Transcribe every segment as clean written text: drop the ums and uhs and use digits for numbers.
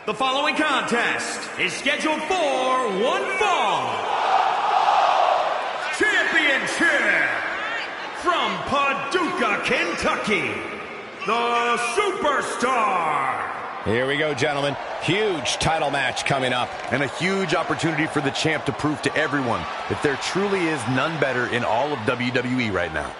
The following contest is scheduled for one fall. Championship from Paducah, Kentucky, the Superstar. Here we go, gentlemen. Huge title match coming up. And a huge opportunity for the champ to prove to everyone that there truly is none better in all of WWE right now.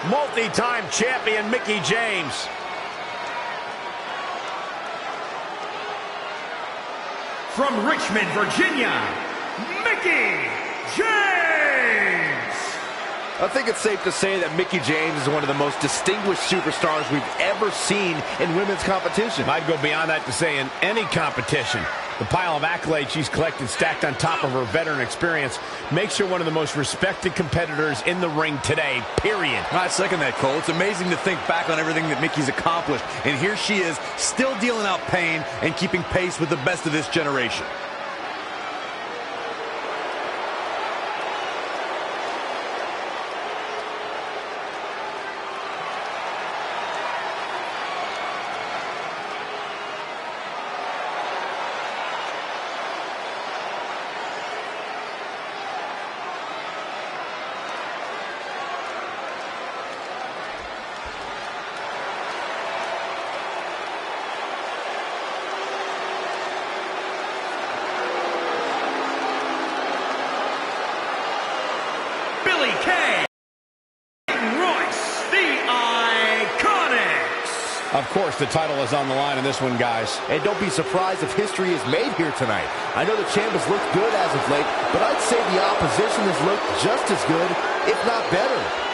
Multi-time champion Mickie James. From Richmond, Virginia, Mickie James. I think it's safe to say that Mickie James is one of the most distinguished superstars we've ever seen in women's competition. I'd go beyond that to say in any competition. The pile of accolades she's collected stacked on top of her veteran experience makes her one of the most respected competitors in the ring today, period. I second that, Cole. It's amazing to think back on everything that Mickie's accomplished. And here she is, still dealing out pain and keeping pace with the best of this generation. Of course, the title is on the line in this one, guys. And don't be surprised if history is made here tonight. I know the champ has looked good as of late, but I'd say the opposition has looked just as good, if not better.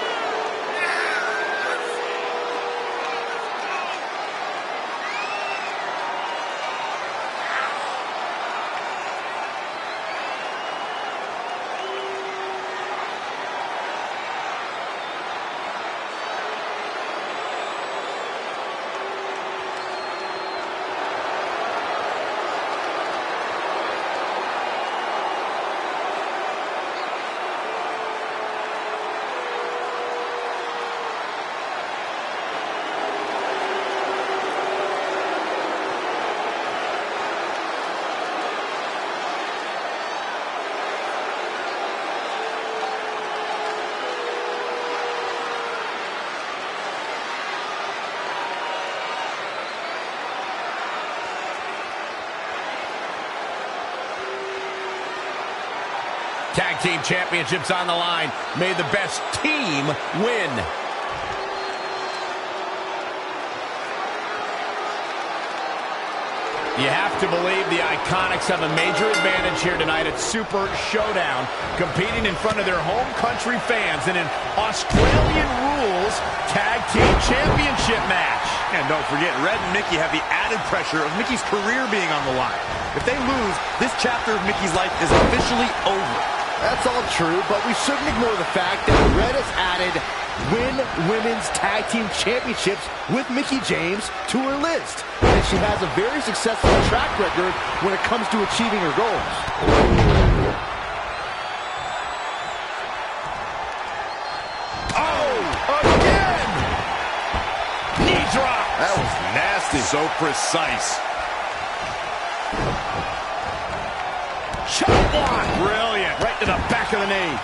Tag team championships on the line. May the best team win. You have to believe the Iconics have a major advantage here tonight at Super Showdown, competing in front of their home country fans in an Australian Rules Tag Team Championship match. And don't forget, Red and Mickie have the added pressure of Mickie's career being on the line. If they lose, this chapter of Mickie's life is officially over. That's all true, but we shouldn't ignore the fact that Red has added Women's Tag Team Championships with Mickie James to her list. And she has a very successful track record when it comes to achieving her goals. Oh, again! Knee drop. That was nasty. So precise. Shot block. Brilliant. Right to the back of the knee.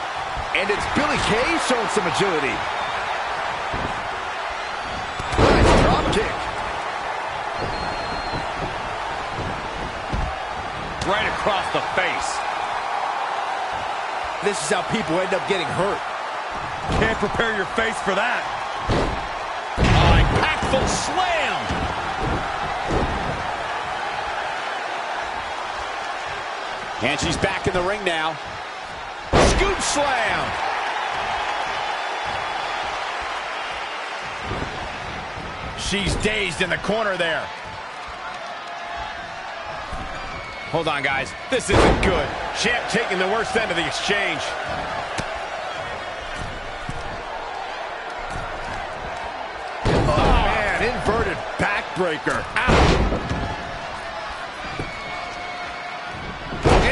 And it's Billie Kay showing some agility. Nice drop kick. Right across the face. This is how people end up getting hurt. Can't prepare your face for that. Oh, impactful slam. And she's back in the ring now. Scoop slam. she's dazed in the corner there. Hold on, guys. This isn't good. Champ taking the worst end of the exchange. Oh, man, inverted backbreaker.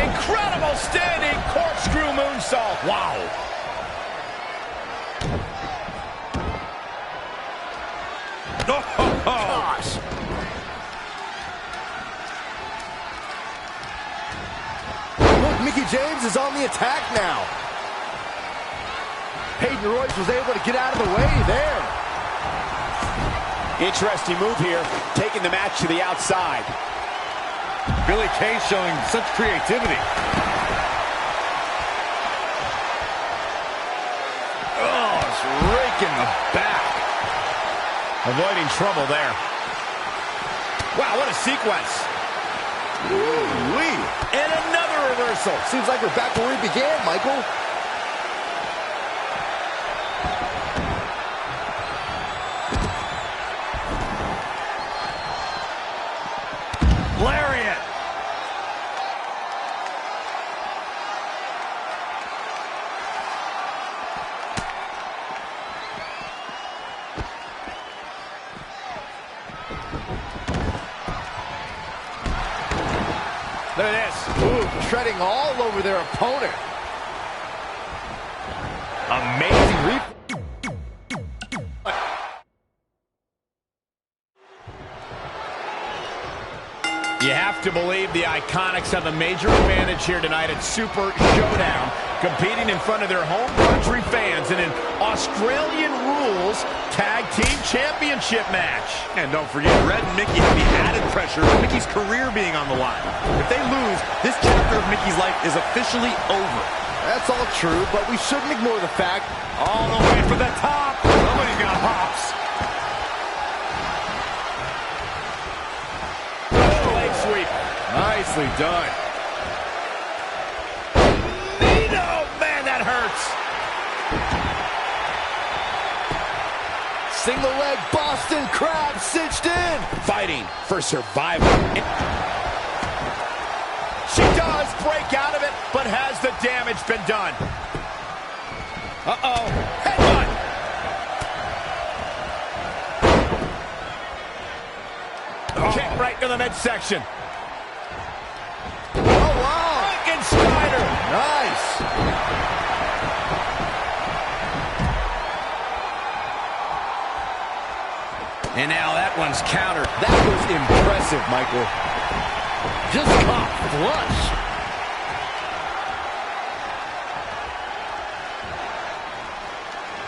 Incredible standing corkscrew moonsault. Wow. Oh, gosh. Look, Mickie James is on the attack now. Peyton Royce was able to get out of the way there. Interesting move here, taking the match to the outside. Billie Kay showing such creativity. Oh, it's raking the back. Avoiding trouble there. Wow, what a sequence. Ooh-wee. And another reversal. Seems like we're back where we began, Michael. Lariat. Look at this. Ooh, treading all over their opponent. Amazing replay. You have to believe the Iconics have a major advantage here tonight at Super Showdown, competing in front of their home country fans in an Australian Rules Tag Team Championship match. And don't forget, Red and Mickie have the added pressure of Mickie's career being on the line. If they lose, this chapter of Mickie's life is officially over. That's all true, but we shouldn't ignore the fact. All the way for the top. Somebody's got hops. Nicely done. Oh, man, that hurts. Single leg Boston Crab cinched in. Fighting for survival. She does break out of it, but has the damage been done? Uh-oh. Headbutt. Kick right to the midsection. Spider. Nice. And now that one's countered. That was impressive, Michael. Just caught flush.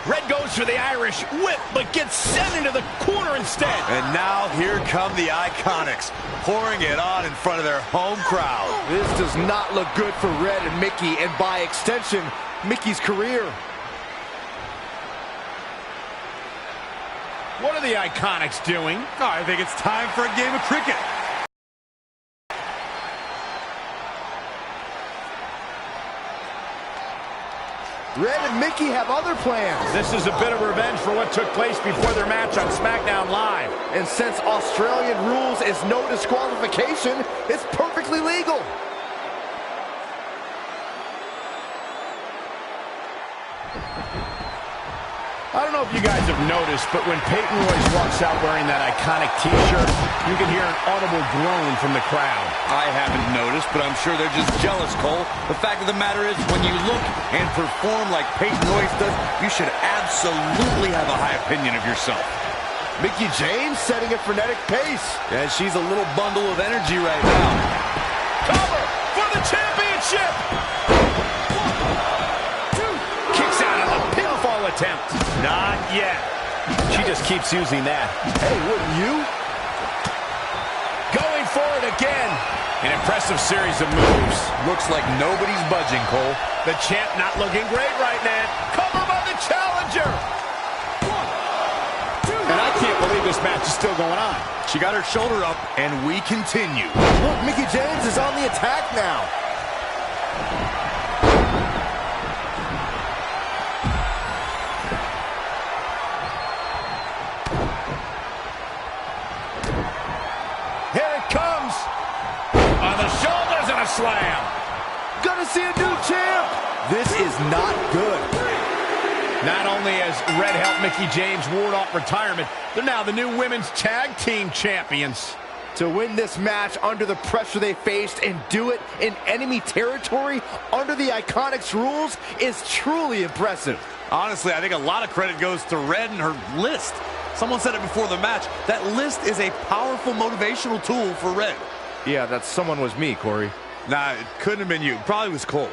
Red goes for the Irish whip, but gets sent into the corner instead. And now here come the Iconics, pouring it on in front of their home crowd. This does not look good for Red and Mickie, and by extension, Mickie's career. What are the Iconics doing? Oh, I think it's time for a game of cricket. Red and Mickie have other plans. This is a bit of revenge for what took place before their match on SmackDown Live. And since Australian rules is no disqualification, it's perfectly legal. I don't know if you guys have noticed, but when Peyton Royce walks out wearing that iconic T-shirt, you can hear an audible groan from the crowd. I haven't noticed, but I'm sure they're just jealous, Cole. The fact of the matter is, when you look and perform like Peyton Royce does, you should absolutely have a high opinion of yourself. Mickie James setting a frenetic pace. Yeah, she's a little bundle of energy right now. Cover for the championship! Kicks out of the pinfall attempt. Not yet. She just keeps using that. Hey, wouldn't you? Going for it again. An impressive series of moves. Looks like nobody's budging, Cole. The champ not looking great right now. Cover by the challenger. And I can't believe this match is still going on. She got her shoulder up, and we continue. Look, Mickie James is on the attack now. is not good. Not only has Red helped Mickie James ward off retirement, they're now the new women's tag team champions. To win this match under the pressure they faced and do it in enemy territory under the Iconics rules is truly impressive. Honestly, I think a lot of credit goes to Red and her list. Someone said it before the match. That list is a powerful motivational tool for Red. Yeah, that someone was me, Corey. Nah, it couldn't have been you. Probably was Cole.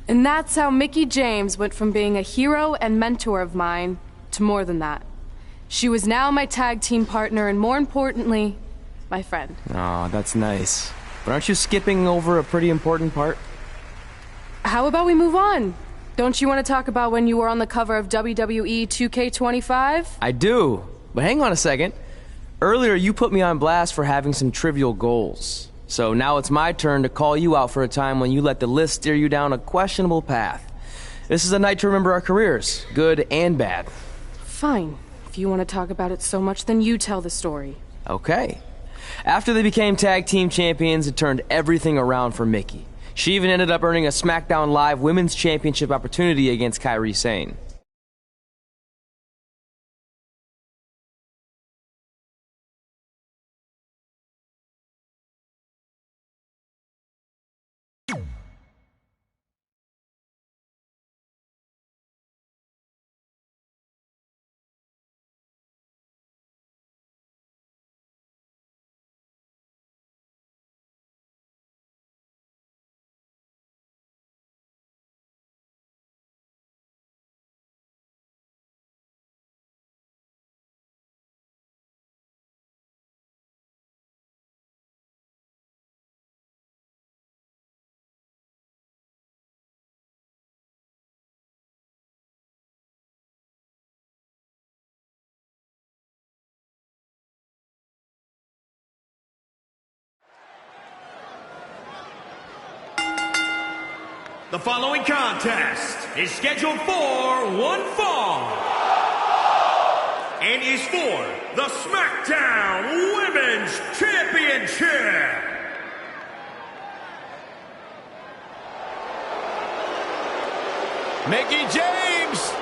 And that's how Mickie James went from being a hero and mentor of mine to more than that. She was now my tag team partner and, more importantly, my friend. Aw, that's nice. But aren't you skipping over a pretty important part? How about we move on? Don't you want to talk about when you were on the cover of WWE 2K25? I do. But hang on a second. Earlier, you put me on blast for having some trivial goals. So now it's my turn to call you out for a time when you let the list steer you down a questionable path. This is a night to remember our careers, good and bad. Fine. If you want to talk about it so much, then you tell the story. Okay. After they became tag team champions, it turned everything around for Mickie. She even ended up earning a SmackDown Live Women's Championship opportunity against Kairi Sane. The following contest is scheduled for one fall and is for the SmackDown Women's Championship. Mickie James!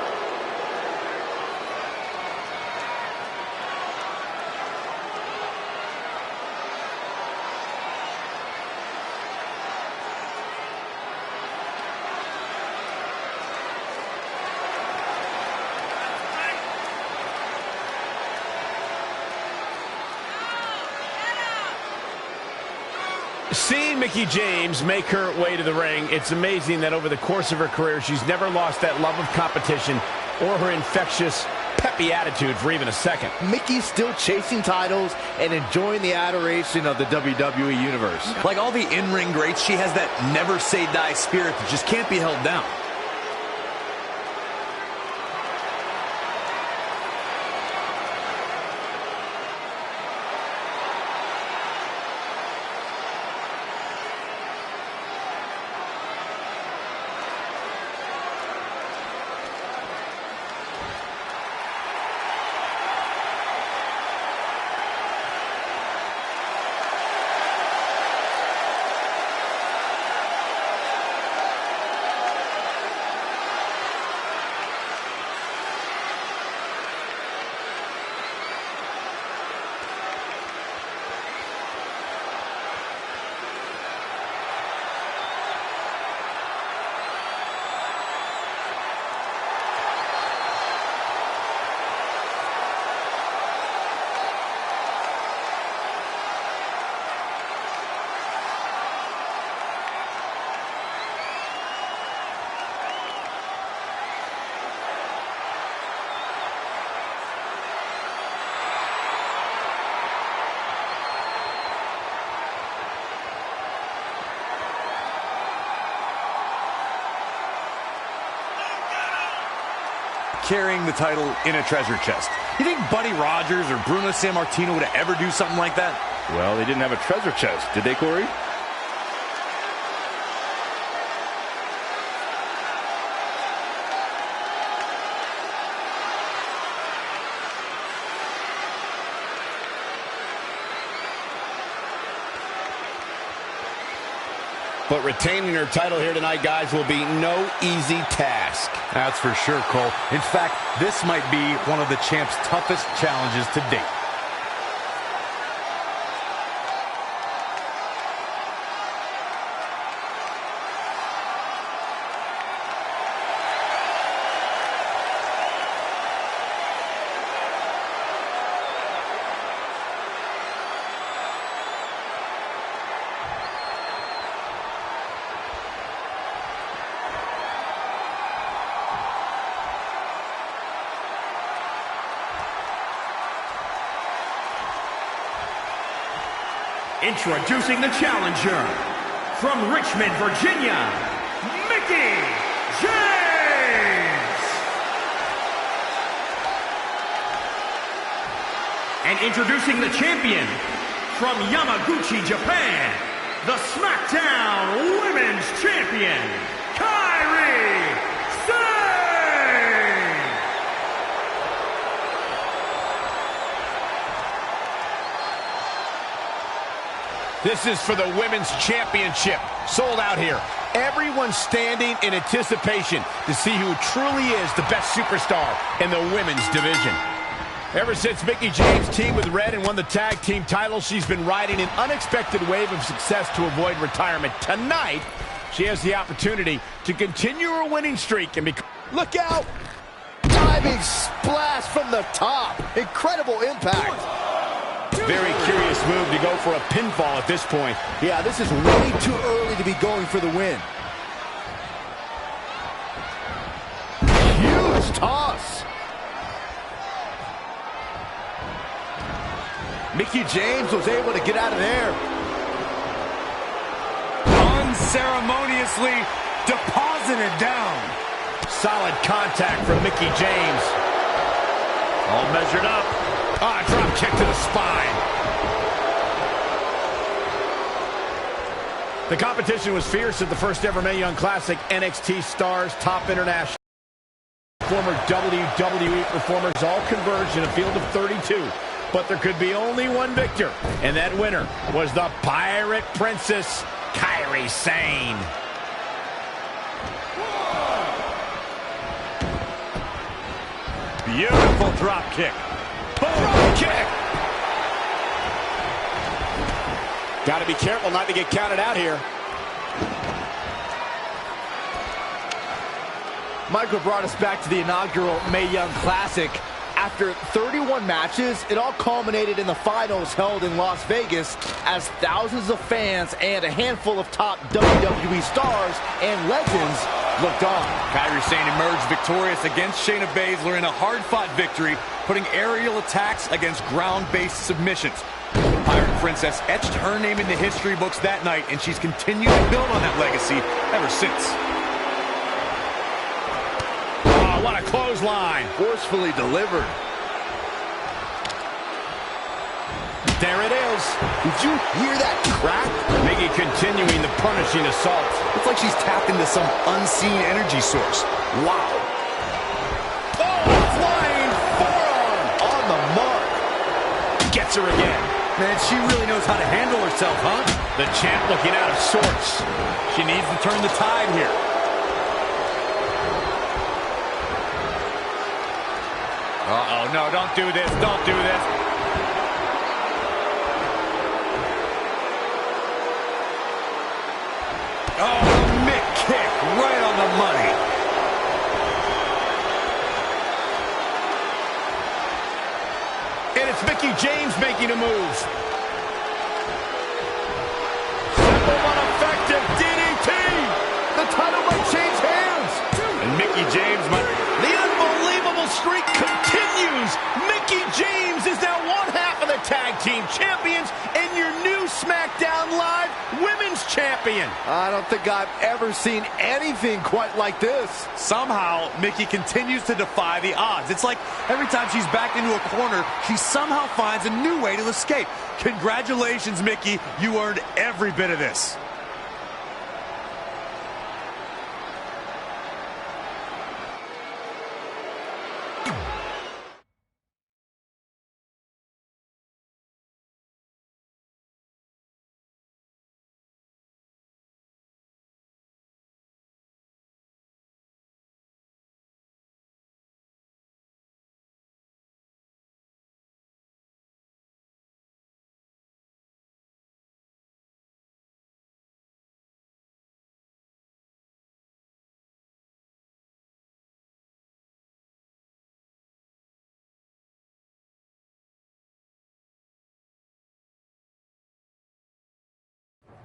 Seeing Mickie James make her way to the ring, it's amazing that over the course of her career, she's never lost that love of competition or her infectious, peppy attitude for even a second. Mickie's still chasing titles and enjoying the adoration of the WWE Universe. Like all the in-ring greats, she has that never-say-die spirit that just can't be held down. carrying the title in a treasure chest. You think Buddy Rogers or Bruno Sammartino would ever do something like that? Well, they didn't have a treasure chest, did they, Corey? But retaining her title here tonight, guys, will be no easy task. That's for sure, Cole. In fact, this might be one of the champ's toughest challenges to date. Introducing the challenger, from Richmond, Virginia, Mickie James! And introducing the champion, from Yamaguchi, Japan, the SmackDown Women's Champion, Kairi Sane! This is for the Women's Championship. Sold out here. Everyone's standing in anticipation to see who truly is the best superstar in the women's division. Ever since Mickie James teamed with Red and won the tag team title, she's been riding an unexpected wave of success to avoid retirement. Tonight, she has the opportunity to continue her winning streak and become... Look out! Diving splash from the top. Incredible impact. Very curious move to go for a pinfall at this point. Yeah, this is way too early to be going for the win. Huge toss. Mickie James was able to get out of there. Unceremoniously deposited down. Solid contact from Mickie James. All measured up. Ah, drop kick to the spine. The competition was fierce at the first ever Mae Young Classic. NXT stars, top international, former WWE performers all converged in a field of 32. But there could be only one victor, and that winner was the Pirate Princess, Kairi Sane. Beautiful drop kick. Boom, kick. Got to be careful not to get counted out here. Michael brought us back to the inaugural Mae Young Classic. After 31 matches, it all culminated in the finals held in Las Vegas as thousands of fans and a handful of top WWE stars and legends looked on. Kairi Sane emerged victorious against Shayna Baszler in a hard-fought victory, putting aerial attacks against ground-based submissions. The Pirate Princess etched her name in the history books that night, and she's continued to build on that legacy ever since. Oh, what a clothesline. Forcefully delivered. There it is. Did you hear that crack? Mickie continuing the punishing assault. It's like she's tapped into some unseen energy source. Wow. Oh, flying forearm. On the mark. Gets her again. Man, she really knows how to handle herself, huh? The champ looking out of sorts. She needs to turn the tide here. Uh-oh, no, don't do this, don't do this. Oh, Mick kick right on the money. And it's Mickie James making a move. Simple but effective DDT. The title might change hands. And Mickie James might... The unbelievable streak continues. Mickie James is now one half of the tag team champions and your new SmackDown Live Women's Champ. champion. I don't think I've ever seen anything quite like this. Somehow, Mickie continues to defy the odds. It's like every time she's backed into a corner, she somehow finds a new way to escape. Congratulations, Mickie. You earned every bit of this.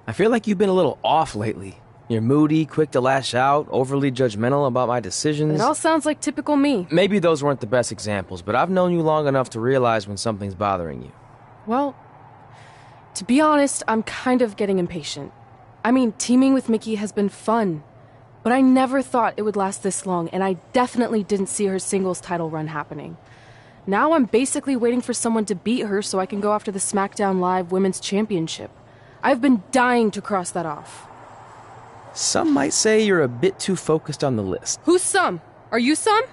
I feel like you've been a little off lately. You're moody, quick to lash out, overly judgmental about my decisions. It all sounds like typical me. Maybe those weren't the best examples, but I've known you long enough to realize when something's bothering you. Well, to be honest, I'm kind of getting impatient. I mean, teaming with Mickie has been fun, but I never thought it would last this long, and I definitely didn't see her singles title run happening. Now I'm basically waiting for someone to beat her so I can go after the SmackDown Live Women's Championship. I've been dying to cross that off. Some might say you're a bit too focused on the list. Who's some? Are you some?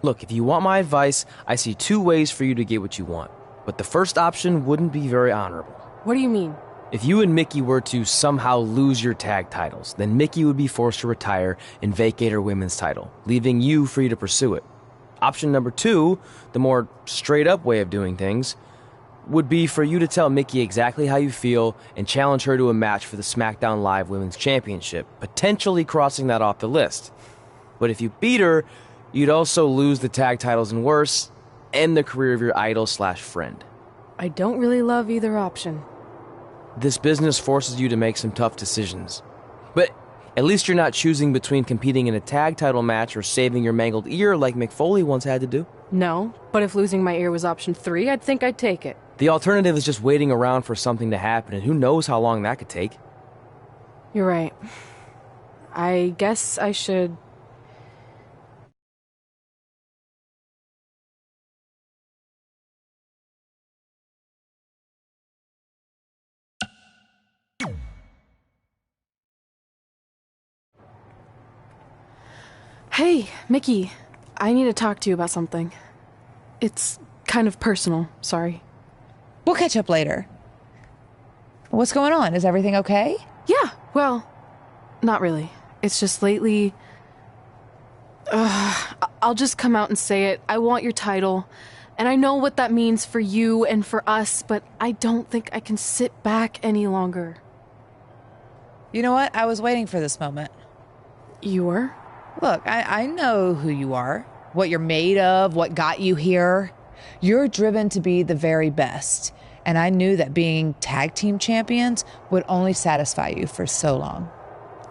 Look, if you want my advice, I see two ways for you to get what you want. But the first option wouldn't be very honorable. What do you mean? If you and Mickie were to somehow lose your tag titles, then Mickie would be forced to retire and vacate her women's title, leaving you free to pursue it. Option number two, the more straight-up way of doing things, would be for you to tell Mickie exactly how you feel and challenge her to a match for the SmackDown Live Women's Championship, potentially crossing that off the list. But if you beat her, you'd also lose the tag titles and worse, end the career of your idol/friend. I don't really love either option. This business forces you to make some tough decisions. But at least you're not choosing between competing in a tag title match or saving your mangled ear like Mick Foley once had to do. No, but if losing my ear was option 3, I'd think I'd take it. The alternative is just waiting around for something to happen, and who knows how long that could take. You're right. I guess I should... Hey, Mickie. I need to talk to you about something. It's kind of personal, sorry. We'll catch up later. What's going on? Is everything okay? Yeah, well, not really. It's just lately... I'll just come out and say it. I want your title. And I know what that means for you and for us, but I don't think I can sit back any longer. You know what? I was waiting for this moment. You were? Look, I know who you are, what you're made of, what got you here. You're driven to be the very best. And I knew that being tag team champions would only satisfy you for so long.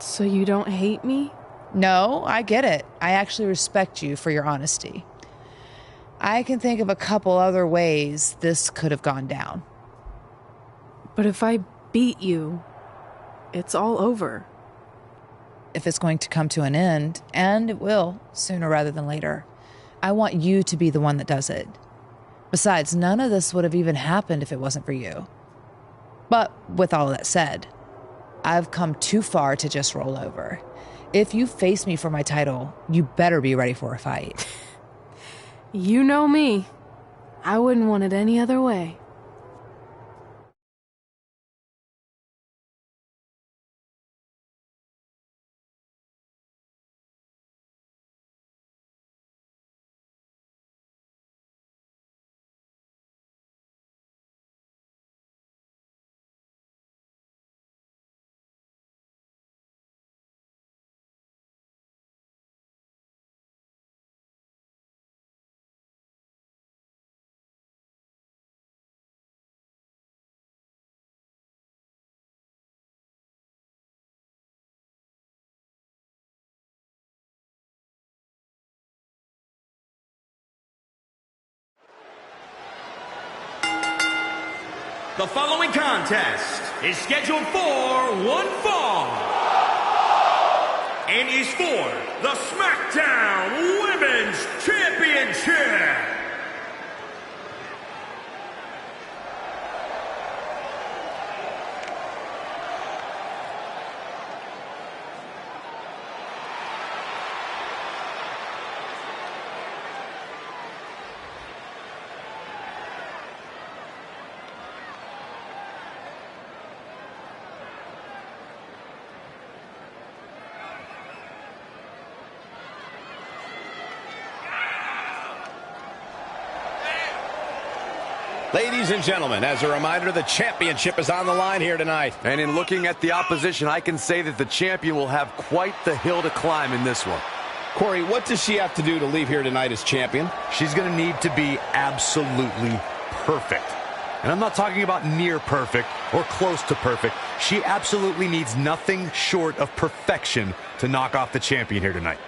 So you don't hate me? No, I get it. I actually respect you for your honesty. I can think of a couple other ways this could have gone down. But if I beat you, it's all over. If it's going to come to an end, and it will, sooner rather than later, I want you to be the one that does it. Besides, none of this would have even happened if it wasn't for you. But with all of that said, I've come too far to just roll over. If you face me for my title, you better be ready for a fight. You know me. I wouldn't want it any other way. The following contest is scheduled for one fall and is for the SmackDown Women's Championship. Ladies and gentlemen, as a reminder, the championship is on the line here tonight. And in looking at the opposition, I can say that the champion will have quite the hill to climb in this one. Corey, what does she have to do to leave here tonight as champion? She's going to need to be absolutely perfect. And I'm not talking about near perfect or close to perfect. She absolutely needs nothing short of perfection to knock off the champion here tonight.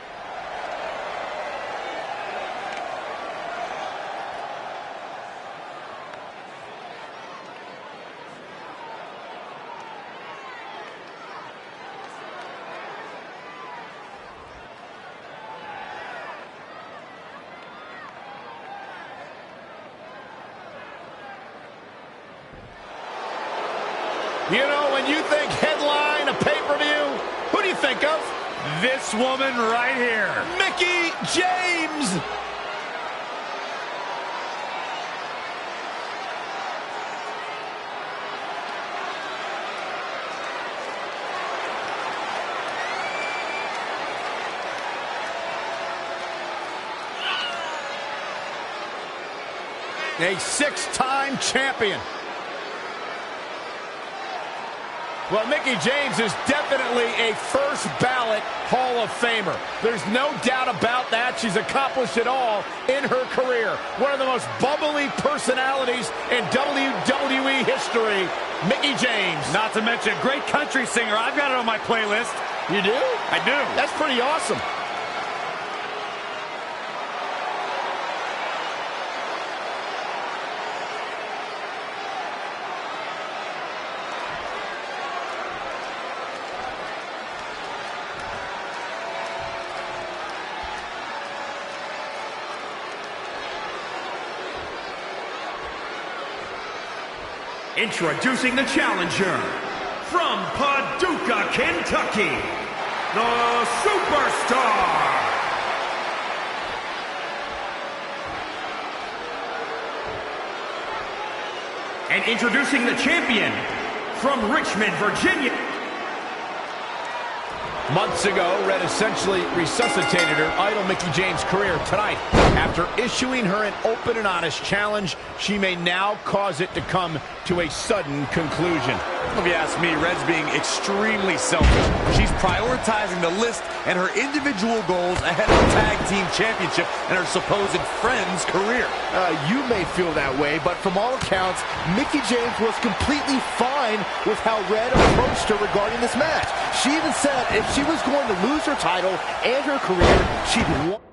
You know, when you think headline, a pay-per-view, who do you think of? This woman right here. Mickie James! A six-time champion. Well, Mickie James is definitely a first ballot Hall of Famer. There's no doubt about that. She's accomplished it all in her career. One of the most bubbly personalities in WWE history, Mickie James. Not to mention great country singer. I've got it on my playlist. You do? I do. That's pretty awesome. Introducing the challenger from Paducah, Kentucky, the Superstar. And introducing the champion from Richmond, Virginia. Months ago, Red essentially resuscitated her idol Mickie James' career. Tonight, after issuing her an open and honest challenge, she may now cause it to come to a sudden conclusion. If you ask me, Red's being extremely selfish. She's prioritizing the list and her individual goals ahead of the tag team championship and her supposed friend's career. You may feel that way, but from all accounts, Mickie James was completely fine with how Red approached her regarding this match. She even said if she was going to lose her title and her career, she'd want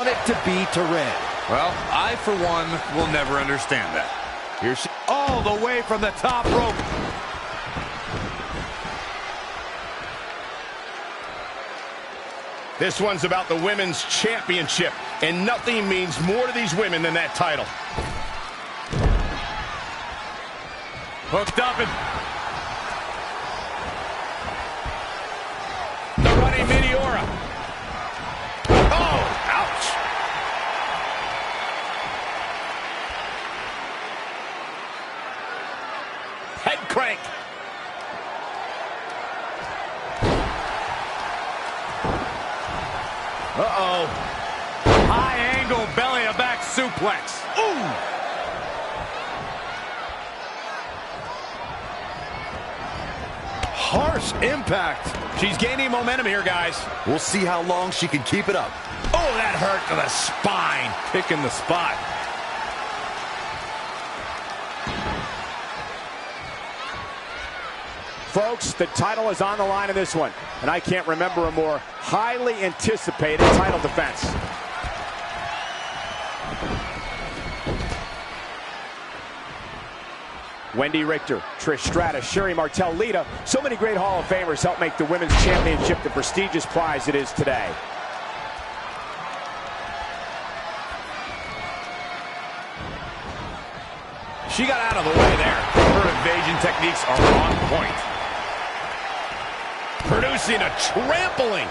it to be to Red. Well, I, for one, will never understand that. Here she, all the way from the top rope. This one's about the women's championship, and nothing means more to these women than that title. Hooked up and... the running Meteora. Oh, ouch. Head crank. Uh-oh. High angle belly to back suplex. Ooh. Harsh impact. She's gaining momentum here, guys. We'll see how long she can keep it up. Oh, that hurt to the spine. Picking the spot. Folks, the title is on the line in this one, and I can't remember a more highly anticipated title defense. Wendy Richter, Trish Stratus, Sherry Martel, Lita. So many great Hall of Famers helped make the Women's Championship the prestigious prize it is today. She got out of the way there. Her evasion techniques are on point. Producing a trampling.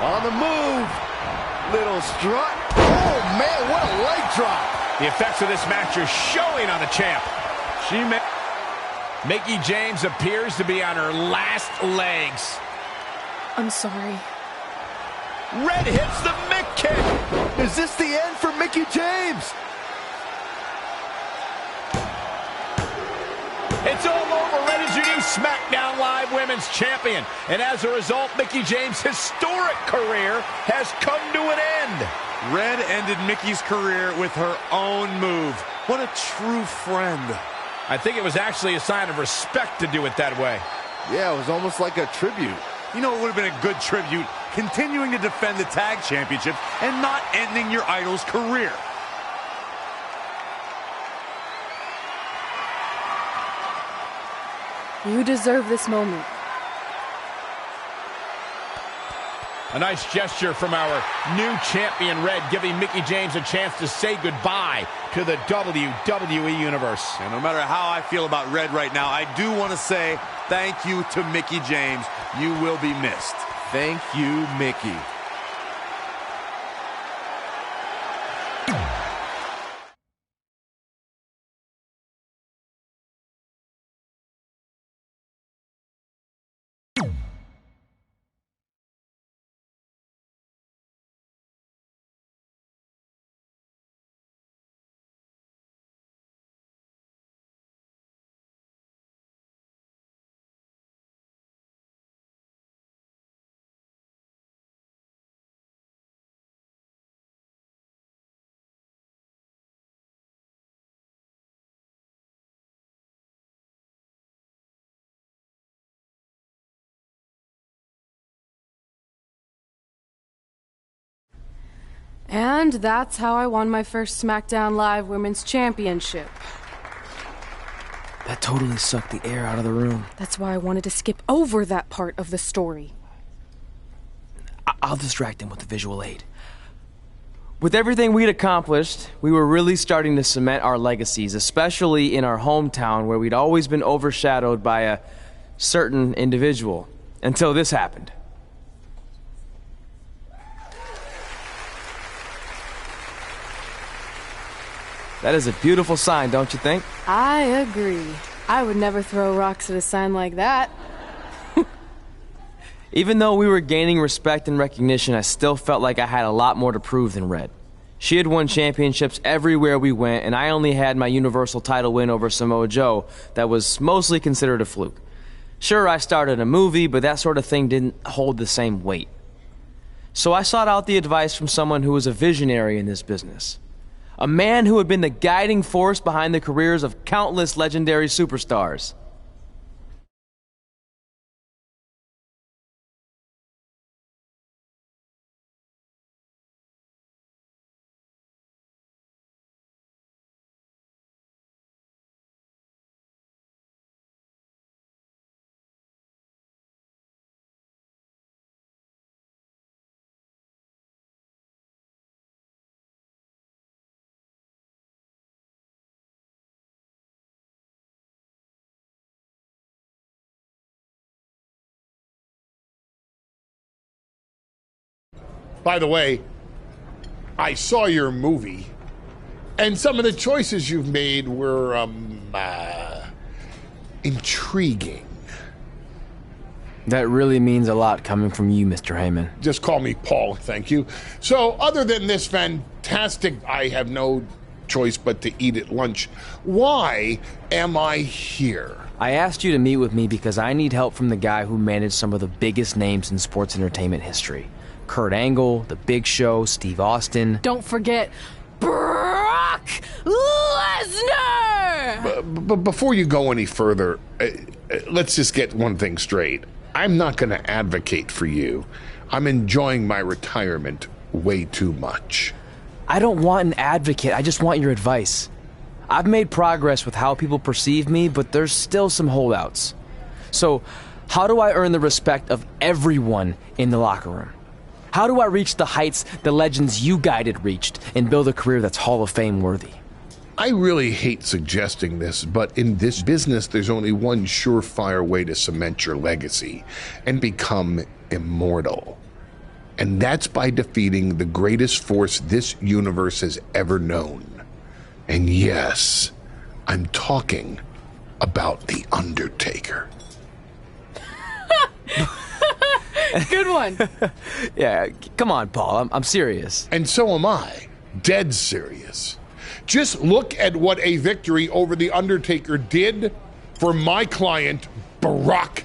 On the move. Little strut. Oh, man, what a leg drop. The effects of this match are showing on the champ. Mickie James appears to be on her last legs. I'm sorry. Red hits the Mick kick. Is this the end for Mickie James? It's all over. Red is your new SmackDown Live Women's Champion. And as a result, Mickie James' historic career has come to an end. Red ended Mickie's career with her own move. What a true friend. I think it was actually a sign of respect to do it that way. Yeah, it was almost like a tribute. You know, it would have been a good tribute, continuing to defend the tag championship and not ending your idol's career. You deserve this moment. A nice gesture from our new champion, Red, giving Mickie James a chance to say goodbye to the WWE Universe. And no matter how I feel about Red right now, I do want to say thank you to Mickie James. You will be missed. Thank you, Mickie. And that's how I won my first SmackDown Live Women's Championship. That totally sucked the air out of the room. That's why I wanted to skip over that part of the story. I'll distract him with the visual aid. With everything we'd accomplished, we were really starting to cement our legacies, especially in our hometown where we'd always been overshadowed by a certain individual, until this happened. That is a beautiful sign, don't you think? I agree. I would never throw rocks at a sign like that. Even though we were gaining respect and recognition, I still felt like I had a lot more to prove than Red. She had won championships everywhere we went, and I only had my Universal title win over Samoa Joe that was mostly considered a fluke. Sure, I started a movie, but that sort of thing didn't hold the same weight. So I sought out the advice from someone who was a visionary in this business. A man who had been the guiding force behind the careers of countless legendary superstars. By the way, I saw your movie, and some of the choices you've made were, intriguing. That really means a lot coming from you, Mr. Heyman. Just call me Paul, thank you. So, other than this fantastic, I have no choice but to eat at lunch, why am I here? I asked you to meet with me because I need help from the guy who managed some of the biggest names in sports entertainment history. Kurt Angle, The Big Show, Steve Austin. Don't forget Brock Lesnar! But before you go any further, let's just get one thing straight. I'm not going to advocate for you. I'm enjoying my retirement way too much. I don't want an advocate, I just want your advice. I've made progress with how people perceive me, but there's still some holdouts. So, how do I earn the respect of everyone in the locker room? How do I reach the heights the legends you guided reached and build a career that's Hall of Fame worthy? I really hate suggesting this, but in this business, there's only one surefire way to cement your legacy and become immortal. And that's by defeating the greatest force this universe has ever known. And yes, I'm talking about The Undertaker. Good one. Yeah, come on, Paul, I'm serious. And so am I, dead serious. Just look at what a victory over The Undertaker did for my client, Brock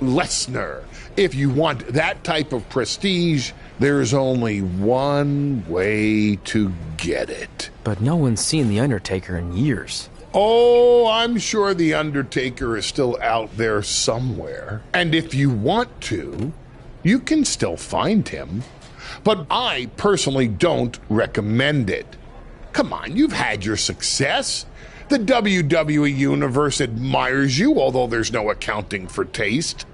Lesnar. If you want that type of prestige, there's only one way to get it. But no one's seen The Undertaker in years. Oh, I'm sure The Undertaker is still out there somewhere. And if you want to, you can still find him. But I personally don't recommend it. Come on, you've had your success. The WWE Universe admires you, although there's no accounting for taste.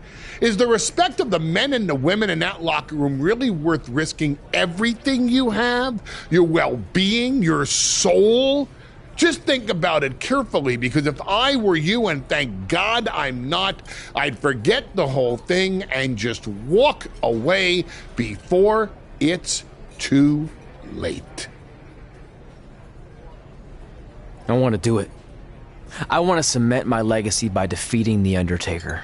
Is the respect of the men and the women in that locker room really worth risking everything you have? Your well-being, your soul? Just think about it carefully, because if I were you, and thank God I'm not, I'd forget the whole thing and just walk away before it's too late. I want to do it. I want to cement my legacy by defeating The Undertaker.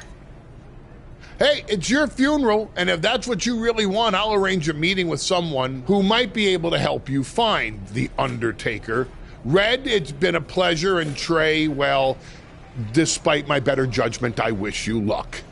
Hey, it's your funeral, and if that's what you really want, I'll arrange a meeting with someone who might be able to help you find The Undertaker. Red, it's been a pleasure, and Trey, well, despite my better judgment, I wish you luck.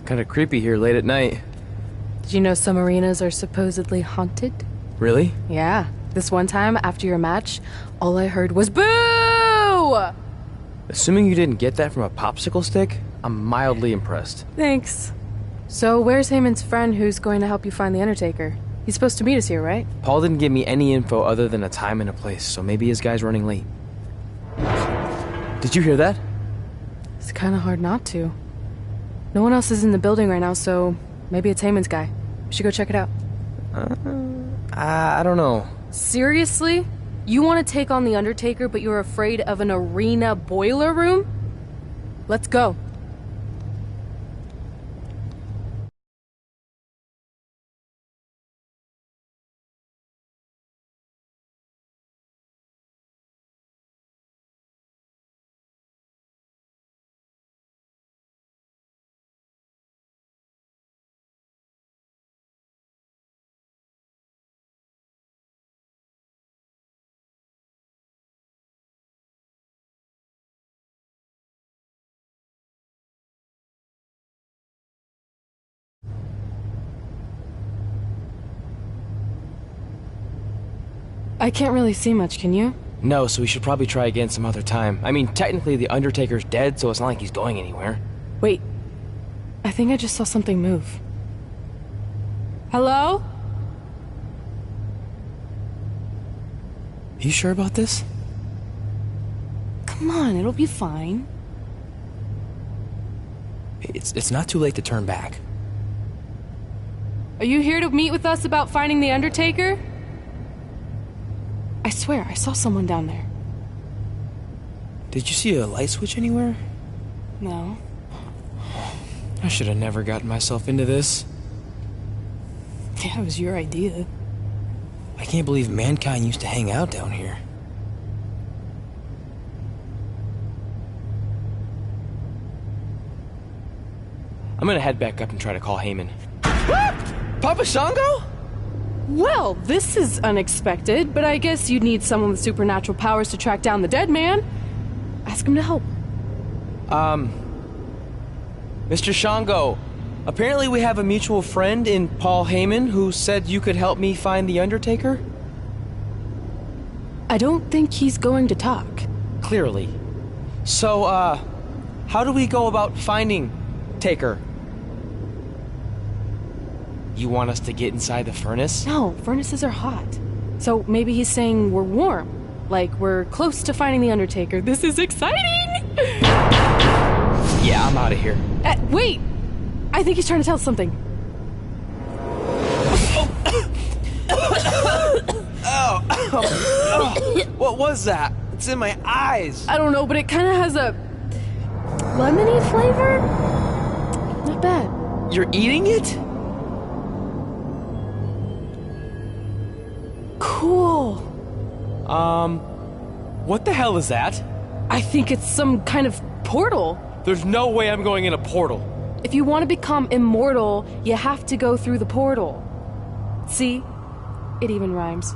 Kind of creepy here late at night. Did you know some arenas are supposedly haunted? Really? Yeah. This one time, after your match, all I heard was boo! Assuming you didn't get that from a popsicle stick, I'm mildly impressed. Thanks. So where's Heyman's friend who's going to help you find The Undertaker? He's supposed to meet us here, right? Paul didn't give me any info other than a time and a place, so maybe his guy's running late. Did you hear that? It's kind of hard not to. No one else is in the building right now, so maybe it's Heyman's guy. We should go check it out. I don't know. Seriously? You want to take on The Undertaker, but you're afraid of an arena boiler room? Let's go. I can't really see much, can you? No, so we should probably try again some other time. I mean, technically The Undertaker's dead, so it's not like he's going anywhere. Wait. I think I just saw something move. Hello? You sure about this? Come on, it'll be fine. It's not too late to turn back. Are you here to meet with us about finding The Undertaker? I swear, I saw someone down there. Did you see a light switch anywhere? No. I should have never gotten myself into this. Yeah, it was your idea. I can't believe mankind used to hang out down here. I'm gonna head back up and try to call Heyman. Papa Shango? Well, this is unexpected, but I guess you'd need someone with supernatural powers to track down the dead man. Ask him to help. Mr. Shango, apparently we have a mutual friend in Paul Heyman who said you could help me find the Undertaker? I don't think he's going to talk. Clearly. So, how do we go about finding Taker? You want us to get inside the furnace? No, furnaces are hot. So maybe he's saying we're warm. Like we're close to finding the Undertaker. This is exciting! Yeah, I'm out of here. Wait! I think he's trying to tell us something. What was that? It's in my eyes. I don't know, but it kind of has a lemony flavor? Not bad. You're eating it? Cool. What the hell is that? I think it's some kind of portal. There's no way I'm going in a portal. If you want to become immortal, you have to go through the portal. See? It even rhymes.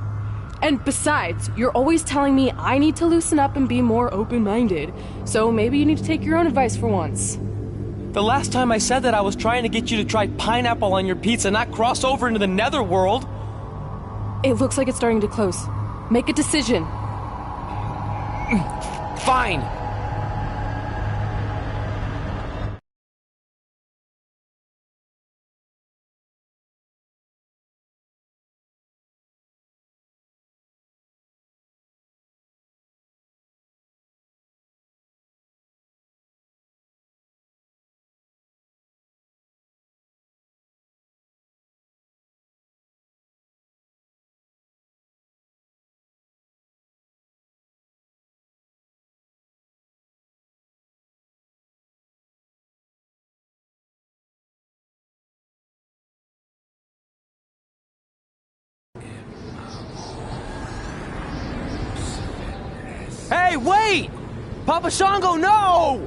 And besides, you're always telling me I need to loosen up and be more open-minded. So maybe you need to take your own advice for once. The last time I said that, I was trying to get you to try pineapple on your pizza, not cross over into the netherworld. It looks like it's starting to close. Make a decision. Fine. Hey, wait! Papa Shango, no!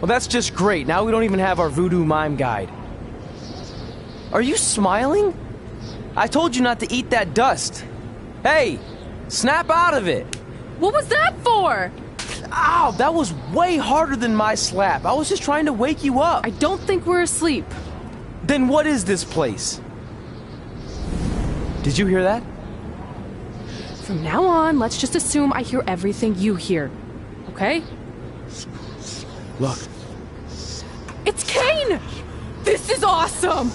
Well, that's just great. Now we don't even have our voodoo mime guide. Are you smiling? I told you not to eat that dust. Hey, snap out of it. What was that for? Ow, that was way harder than my slap. I was just trying to wake you up. I don't think we're asleep. Then what is this place? Did you hear that? From now on, let's just assume I hear everything you hear. Okay? Look. It's Kane! This is awesome!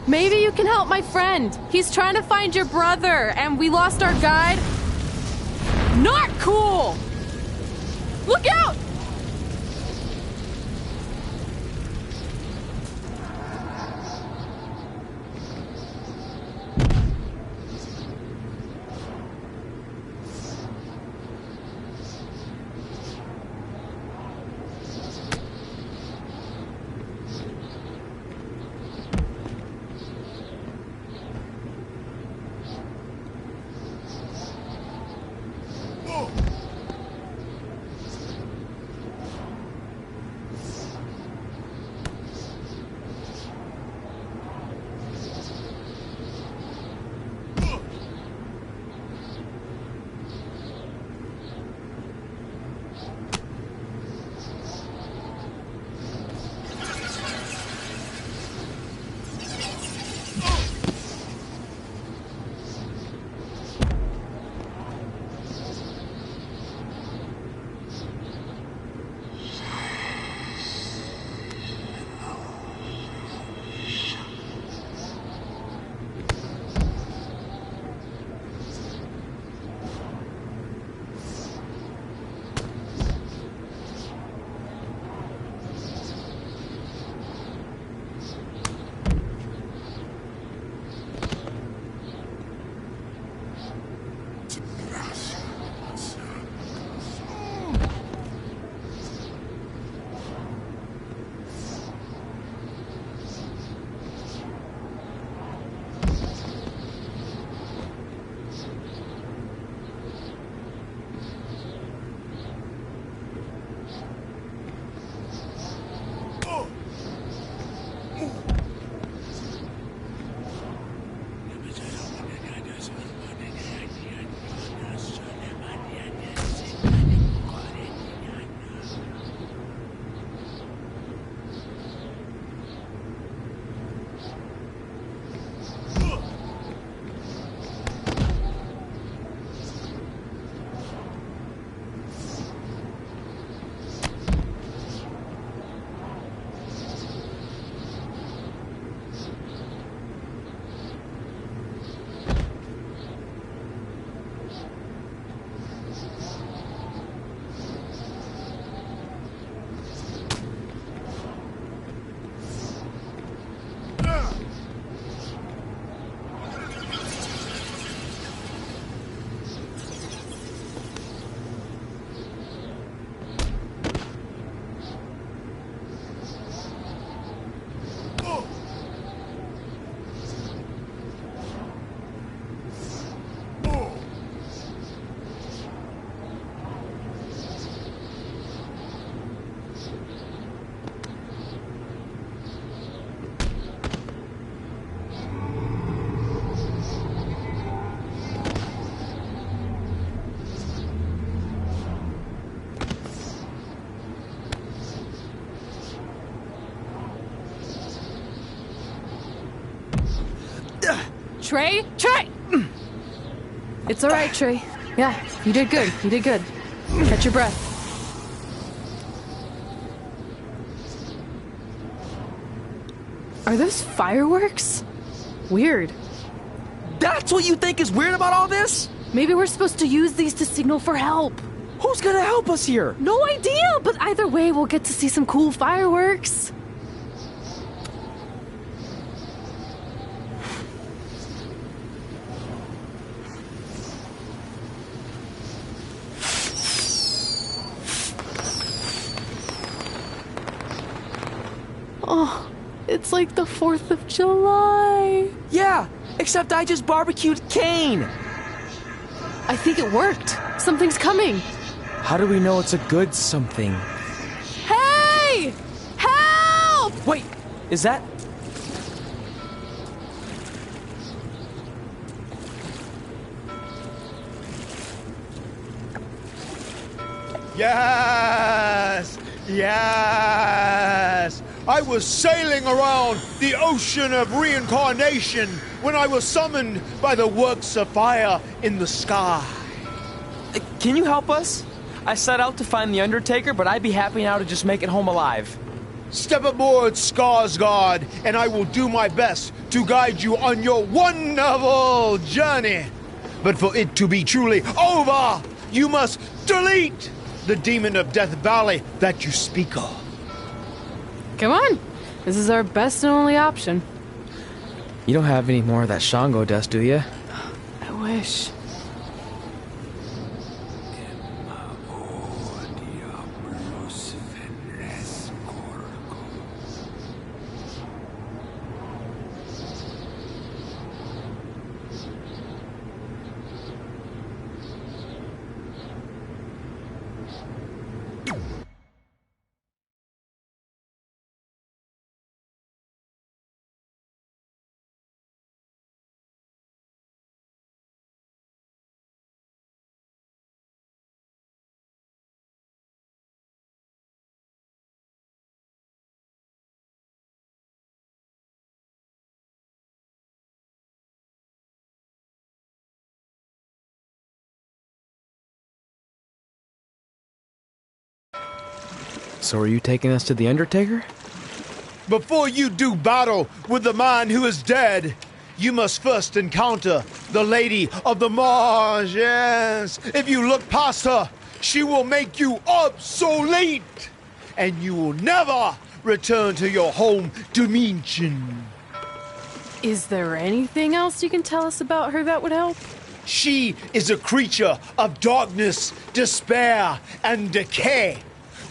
Maybe you can help my friend. He's trying to find your brother, and we lost our guide. Not cool! Look out! Trey! Trey! It's all right, Trey. Yeah, you did good. You did good. Catch your breath. Are those fireworks? Weird. That's what you think is weird about all this? Maybe we're supposed to use these to signal for help. Who's gonna help us here? No idea, but either way, we'll get to see some cool fireworks. Oh, it's like the 4th of July. Yeah, except I just barbecued Kane. I think it worked. Something's coming. How do we know it's a good something? Hey! Help! Wait, is that... Yes! Yes! I was sailing around the ocean of reincarnation when I was summoned by the works of fire in the sky. Can you help us? I set out to find the Undertaker, but I'd be happy now to just make it home alive. Step aboard, Skarsgård, and I will do my best to guide you on your wonderful journey. But for it to be truly over, you must delete the demon of Death Valley that you speak of. Come on. This is our best and only option. You don't have any more of that Shango dust, do you? I wish. So are you taking us to the Undertaker? Before you do battle with the man who is dead, you must first encounter the Lady of the Marsh. Yes. If you look past her, she will make you obsolete, and you will never return to your home dimension. Is there anything else you can tell us about her that would help? She is a creature of darkness, despair, and decay.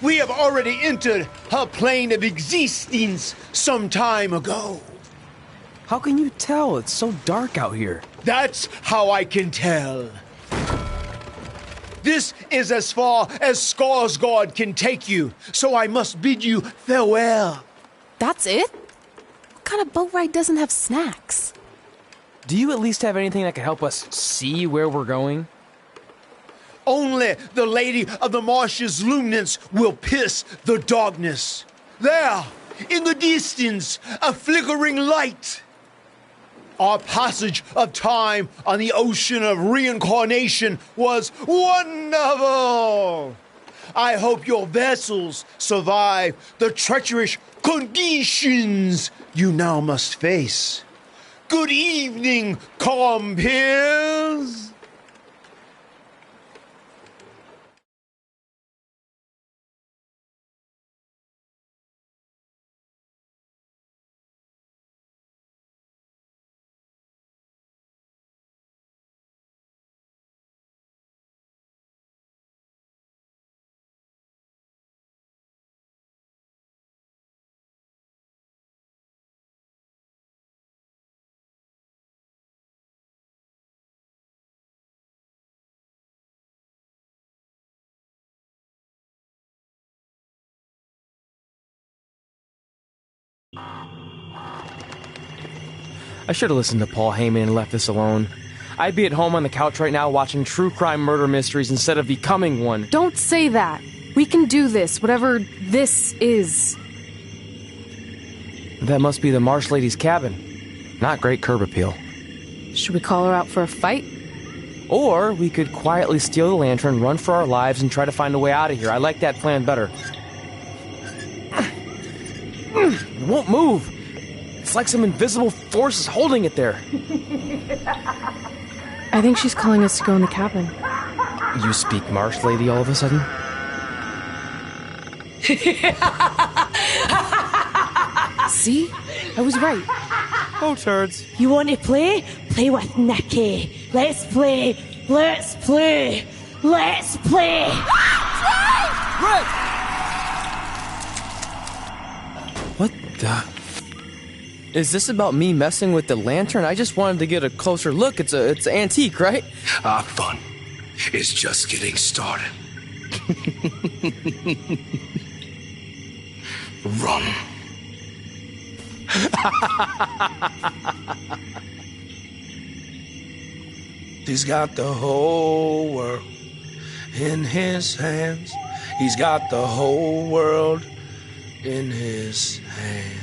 We have already entered her plane of existence some time ago. How can you tell? It's so dark out here. That's how I can tell. This is as far as Skarsgård can take you, so I must bid you farewell. That's it? What kind of boat ride doesn't have snacks? Do you at least have anything that can help us see where we're going? Only the Lady of the Marsh's luminance will pierce the darkness. There, in the distance, a flickering light. Our passage of time on the ocean of reincarnation was wonderful. I hope your vessels survive the treacherous conditions you now must face. Good evening, compeers. I should have listened to Paul Heyman and left this alone. I'd be at home on the couch right now watching true crime murder mysteries instead of becoming one. Don't say that. We can do this, whatever this is. That must be the Marsh Lady's cabin. Not great curb appeal. Should we call her out for a fight? Or we could quietly steal the lantern, run for our lives, and try to find a way out of here. I like that plan better. It won't move. It's like some invisible force is holding it there. I think she's calling us to go in the cabin. You speak Marsh, lady, all of a sudden? See? I was right. Oh, turds. You want to play? Play with Nikki. Let's play. Let's play. Let's play. Red! What the... Is this about me messing with the lantern? I just wanted to get a closer look. It's antique, right? Our fun is just getting started. Run. He's got the whole world in his hands. He's got the whole world in his hands.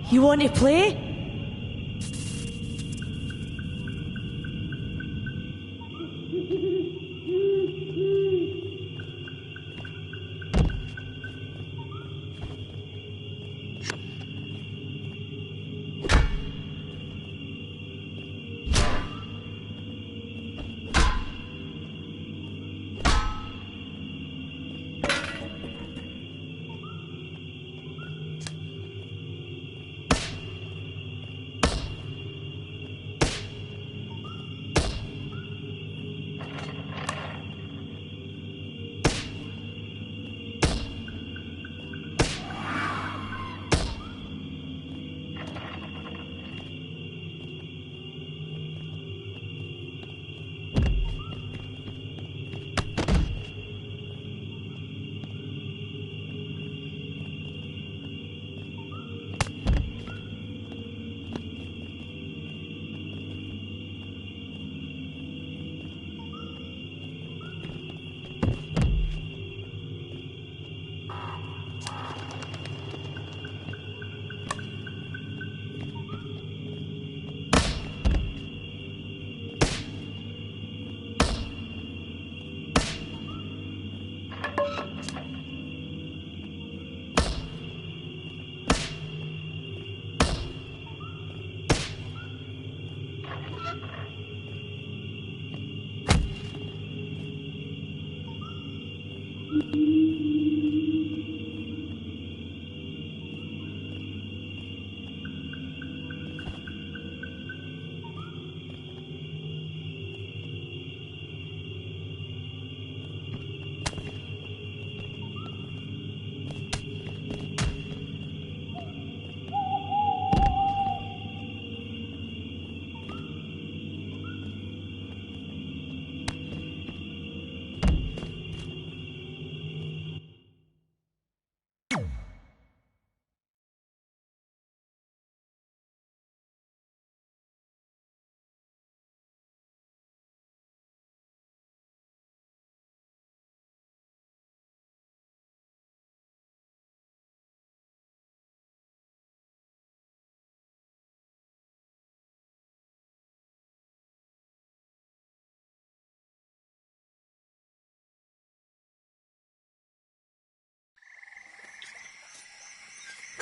You want to play?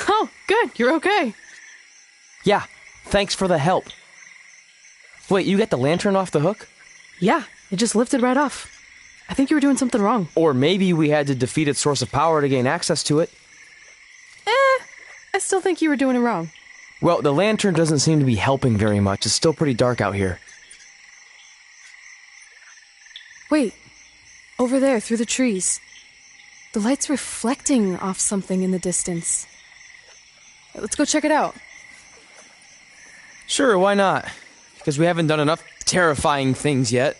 Oh, good. You're okay. Yeah, thanks for the help. Wait, you got the lantern off the hook? Yeah, it just lifted right off. I think you were doing something wrong. Or maybe we had to defeat its source of power to gain access to it. I still think you were doing it wrong. Well, the lantern doesn't seem to be helping very much. It's still pretty dark out here. Wait, over there, through the trees. The light's reflecting off something in the distance. Let's go check it out. Sure, why not? Because we haven't done enough terrifying things yet.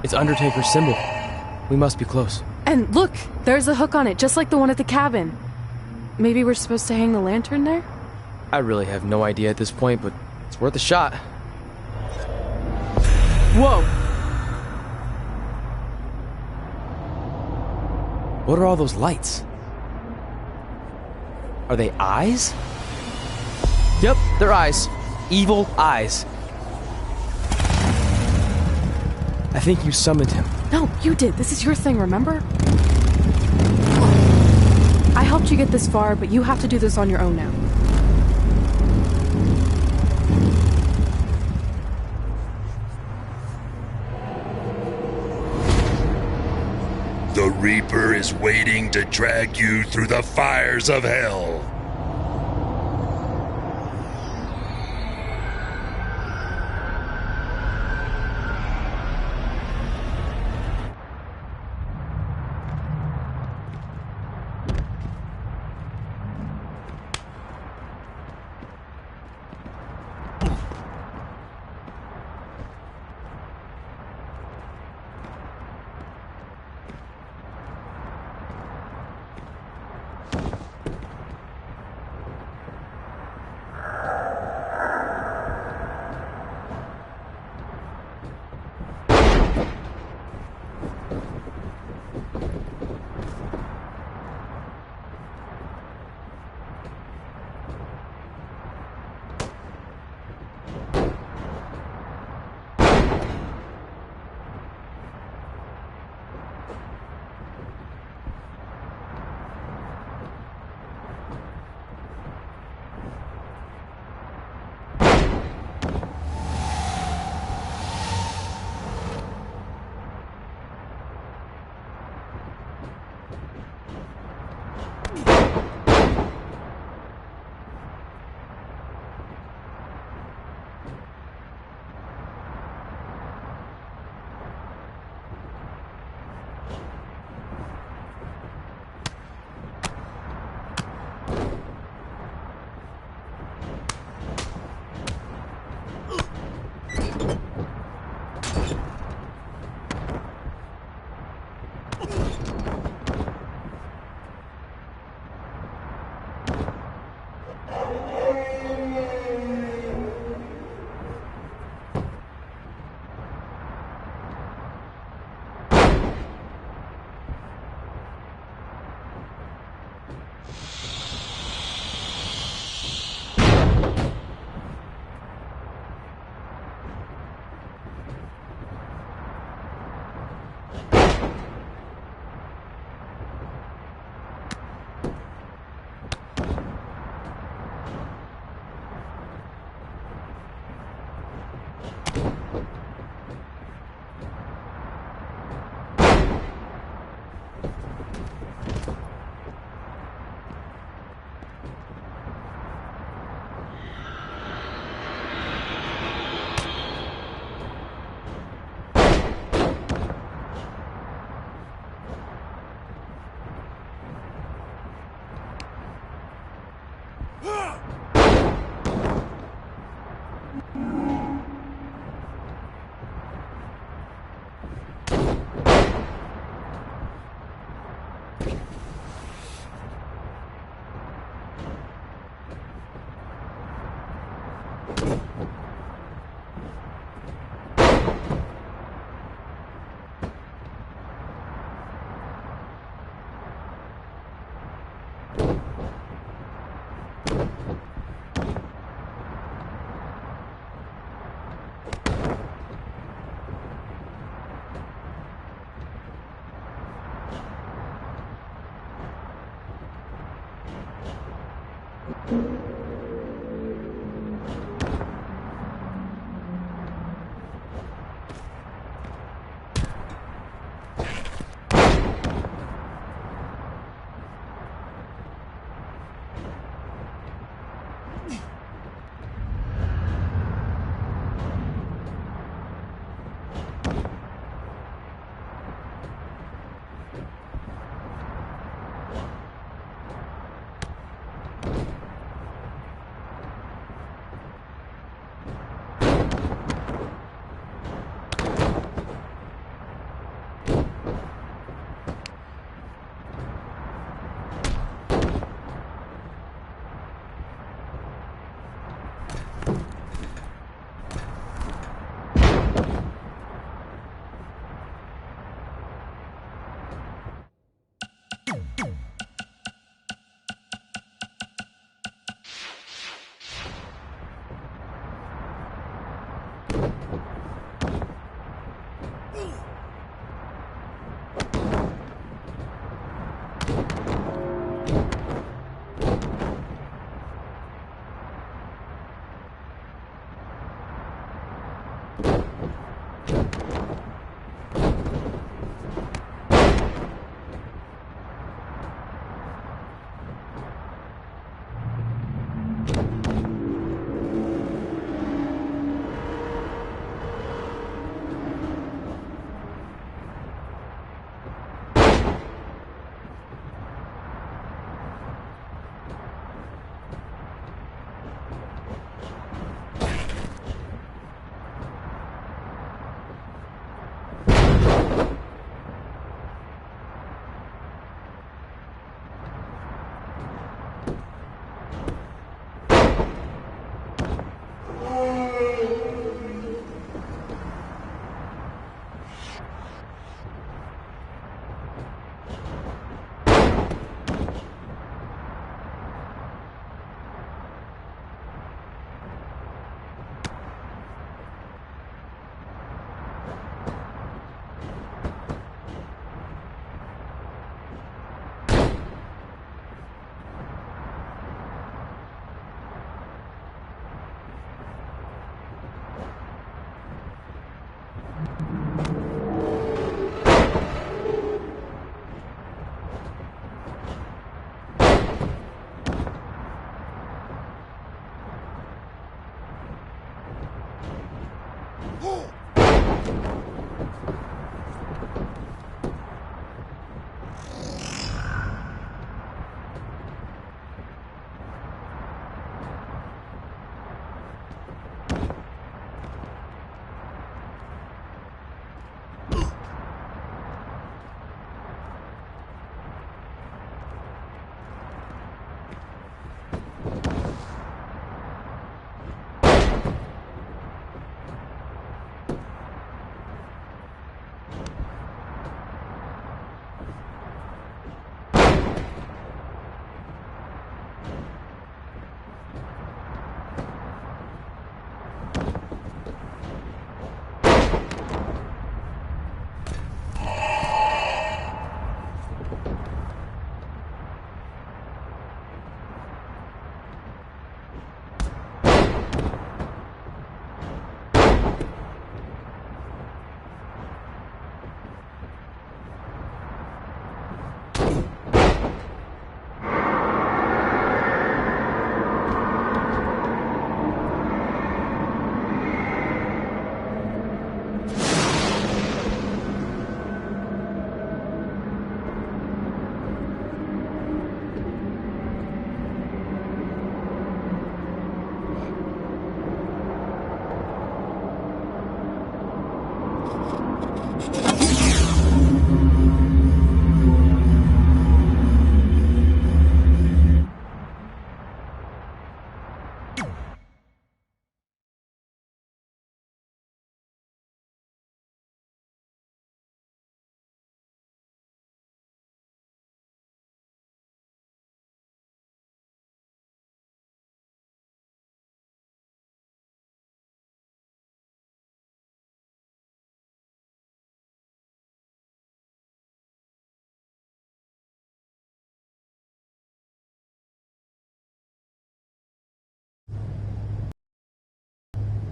It's Undertaker's symbol. We must be close. And look, there's a hook on it, just like the one at the cabin. Maybe we're supposed to hang the lantern there? I really have no idea at this point, but it's worth a shot. Whoa! What are all those lights? Are they eyes? Yep, they're eyes. Evil eyes. I think you summoned him. No, you did. This is your thing, remember? I helped you get this far, but you have to do this on your own now. The Reaper is waiting to drag you through the fires of hell.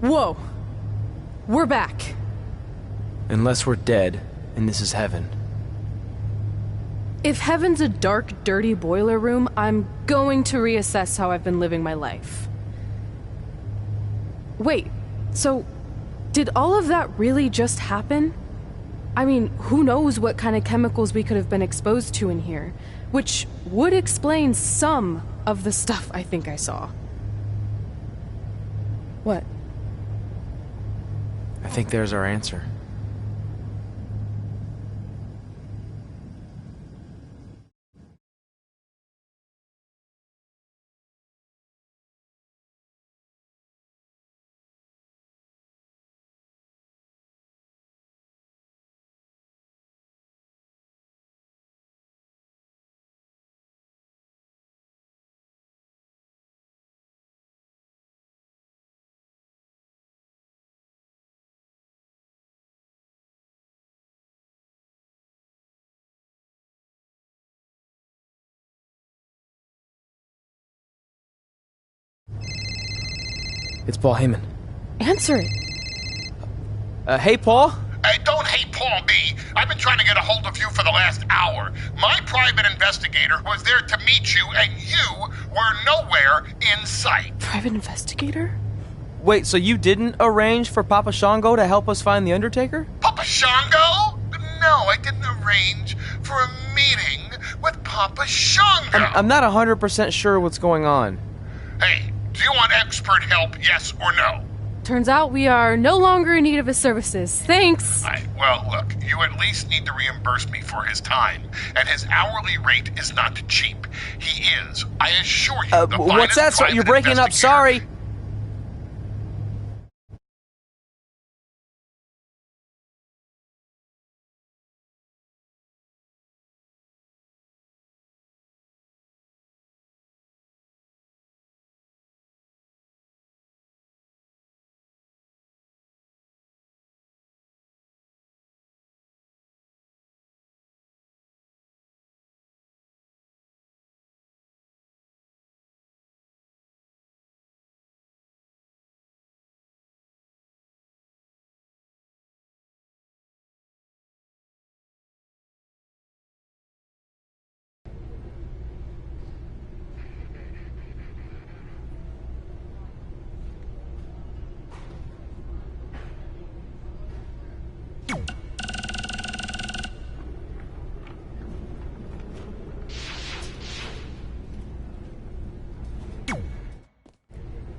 Whoa. We're back. Unless we're dead, and this is heaven. If heaven's a dark, dirty boiler room, I'm going to reassess how I've been living my life. Wait, so did all of that really just happen? I mean, who knows what kind of chemicals we could have been exposed to in here, which would explain some of the stuff I think I saw. What? I think there's our answer. It's Paul Heyman. Answer it. Hey, Paul? Hey, don't hate Paul me. I've been trying to get a hold of you for the last hour. My private investigator was there to meet you, and you were nowhere in sight. Private investigator? Wait, so you didn't arrange for Papa Shango to help us find The Undertaker? Papa Shango? No, I didn't arrange for a meeting with Papa Shango. I'm not 100% sure what's going on. Hey, do you want expert help, yes or no? Turns out we are no longer in need of his services. Thanks. Well, look, you at least need to reimburse me for his time, and his hourly rate is not cheap. He is, I assure you, the what's that? finest You're breaking up, investigator. sorry.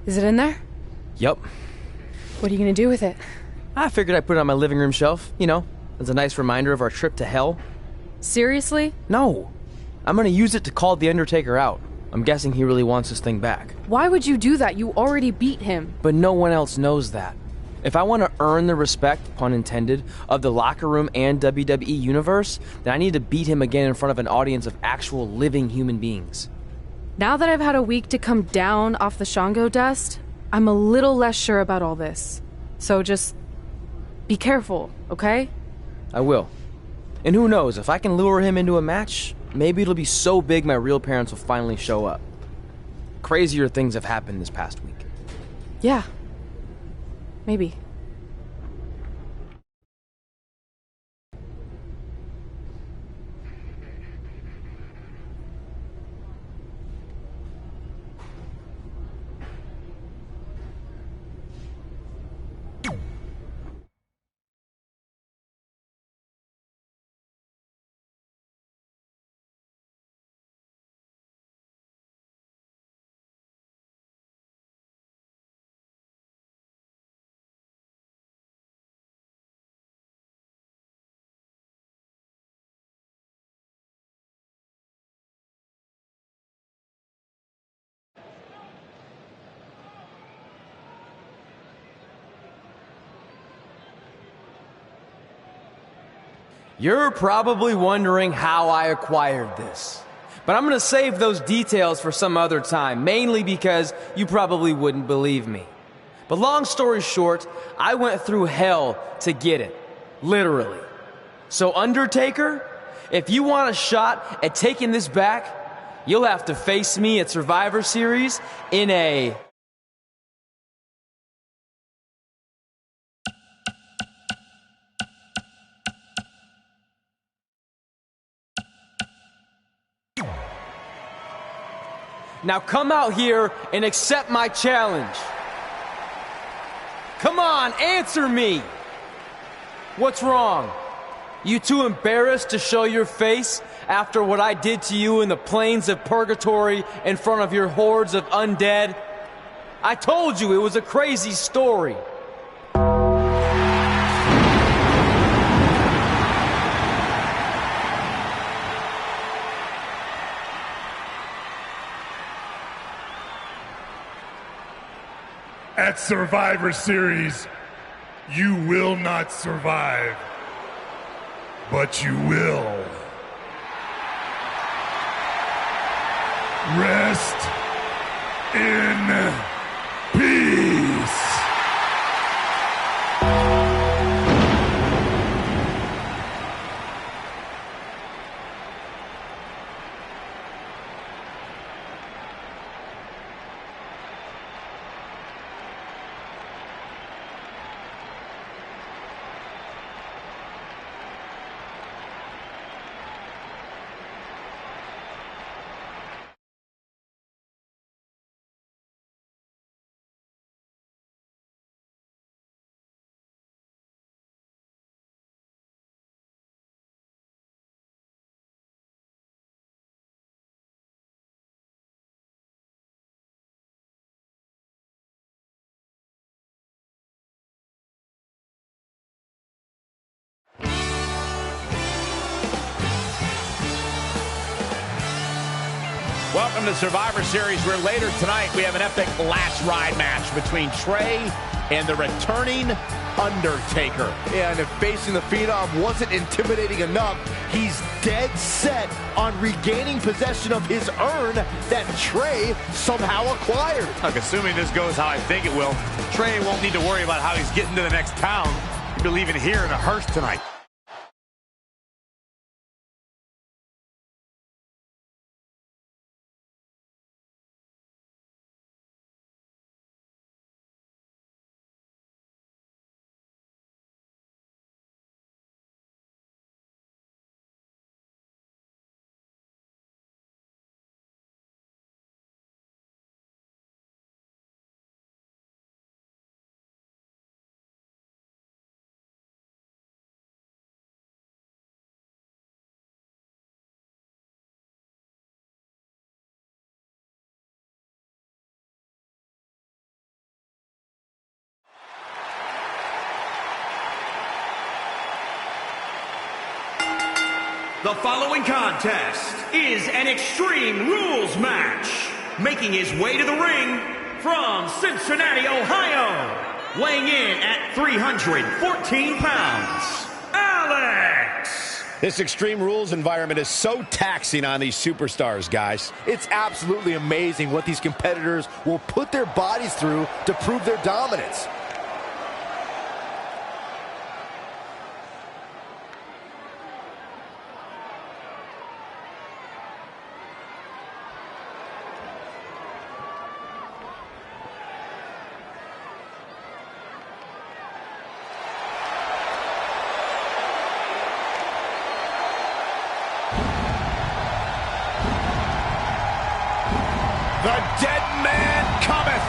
Is it in there? Yup. What are you gonna do with it? I figured I'd put it on my living room shelf, you know, as a nice reminder of our trip to hell. Seriously? No. I'm gonna use it to call The Undertaker out. I'm guessing he really wants this thing back. Why would you do that? You already beat him. But no one else knows that. If I want to earn the respect, pun intended, of the locker room and WWE universe, then I need to beat him again in front of an audience of actual living human beings. Now that I've had a week to come down off the Shango dust, I'm a little less sure about all this. So just be careful, okay? I will. And who knows, if I can lure him into a match, maybe it'll be so big my real parents will finally show up. Crazier things have happened this past week. Yeah. Maybe. You're probably wondering how I acquired this. But I'm gonna save those details for some other time, mainly because you probably wouldn't believe me. But long story short, I went through hell to get it. Literally. So Undertaker, if you want a shot at taking this back, you'll have to face me at Survivor Series in a Now come out here and accept my challenge. Come on, answer me. What's wrong? You too embarrassed to show your face after what I did to you in the plains of purgatory in front of your hordes of undead? I told you it was a crazy story. At Survivor Series, you will not survive, but you will rest in peace. Welcome to Survivor Series, where later tonight we have an epic latch ride match between Trey and the returning Undertaker. Yeah, and if facing the Phenom wasn't intimidating enough, he's dead set on regaining possession of his urn that Trey somehow acquired. Look, assuming this goes how I think it will, Trey won't need to worry about how he's getting to the next town. He'll be leaving here in a hearse tonight. The following contest is an Extreme Rules match. Making his way to the ring from Cincinnati, Ohio, weighing in at 314 pounds, Alex. This Extreme Rules environment is so taxing on these superstars, guys. It's absolutely amazing what these competitors will put their bodies through to prove their dominance. The dead man cometh.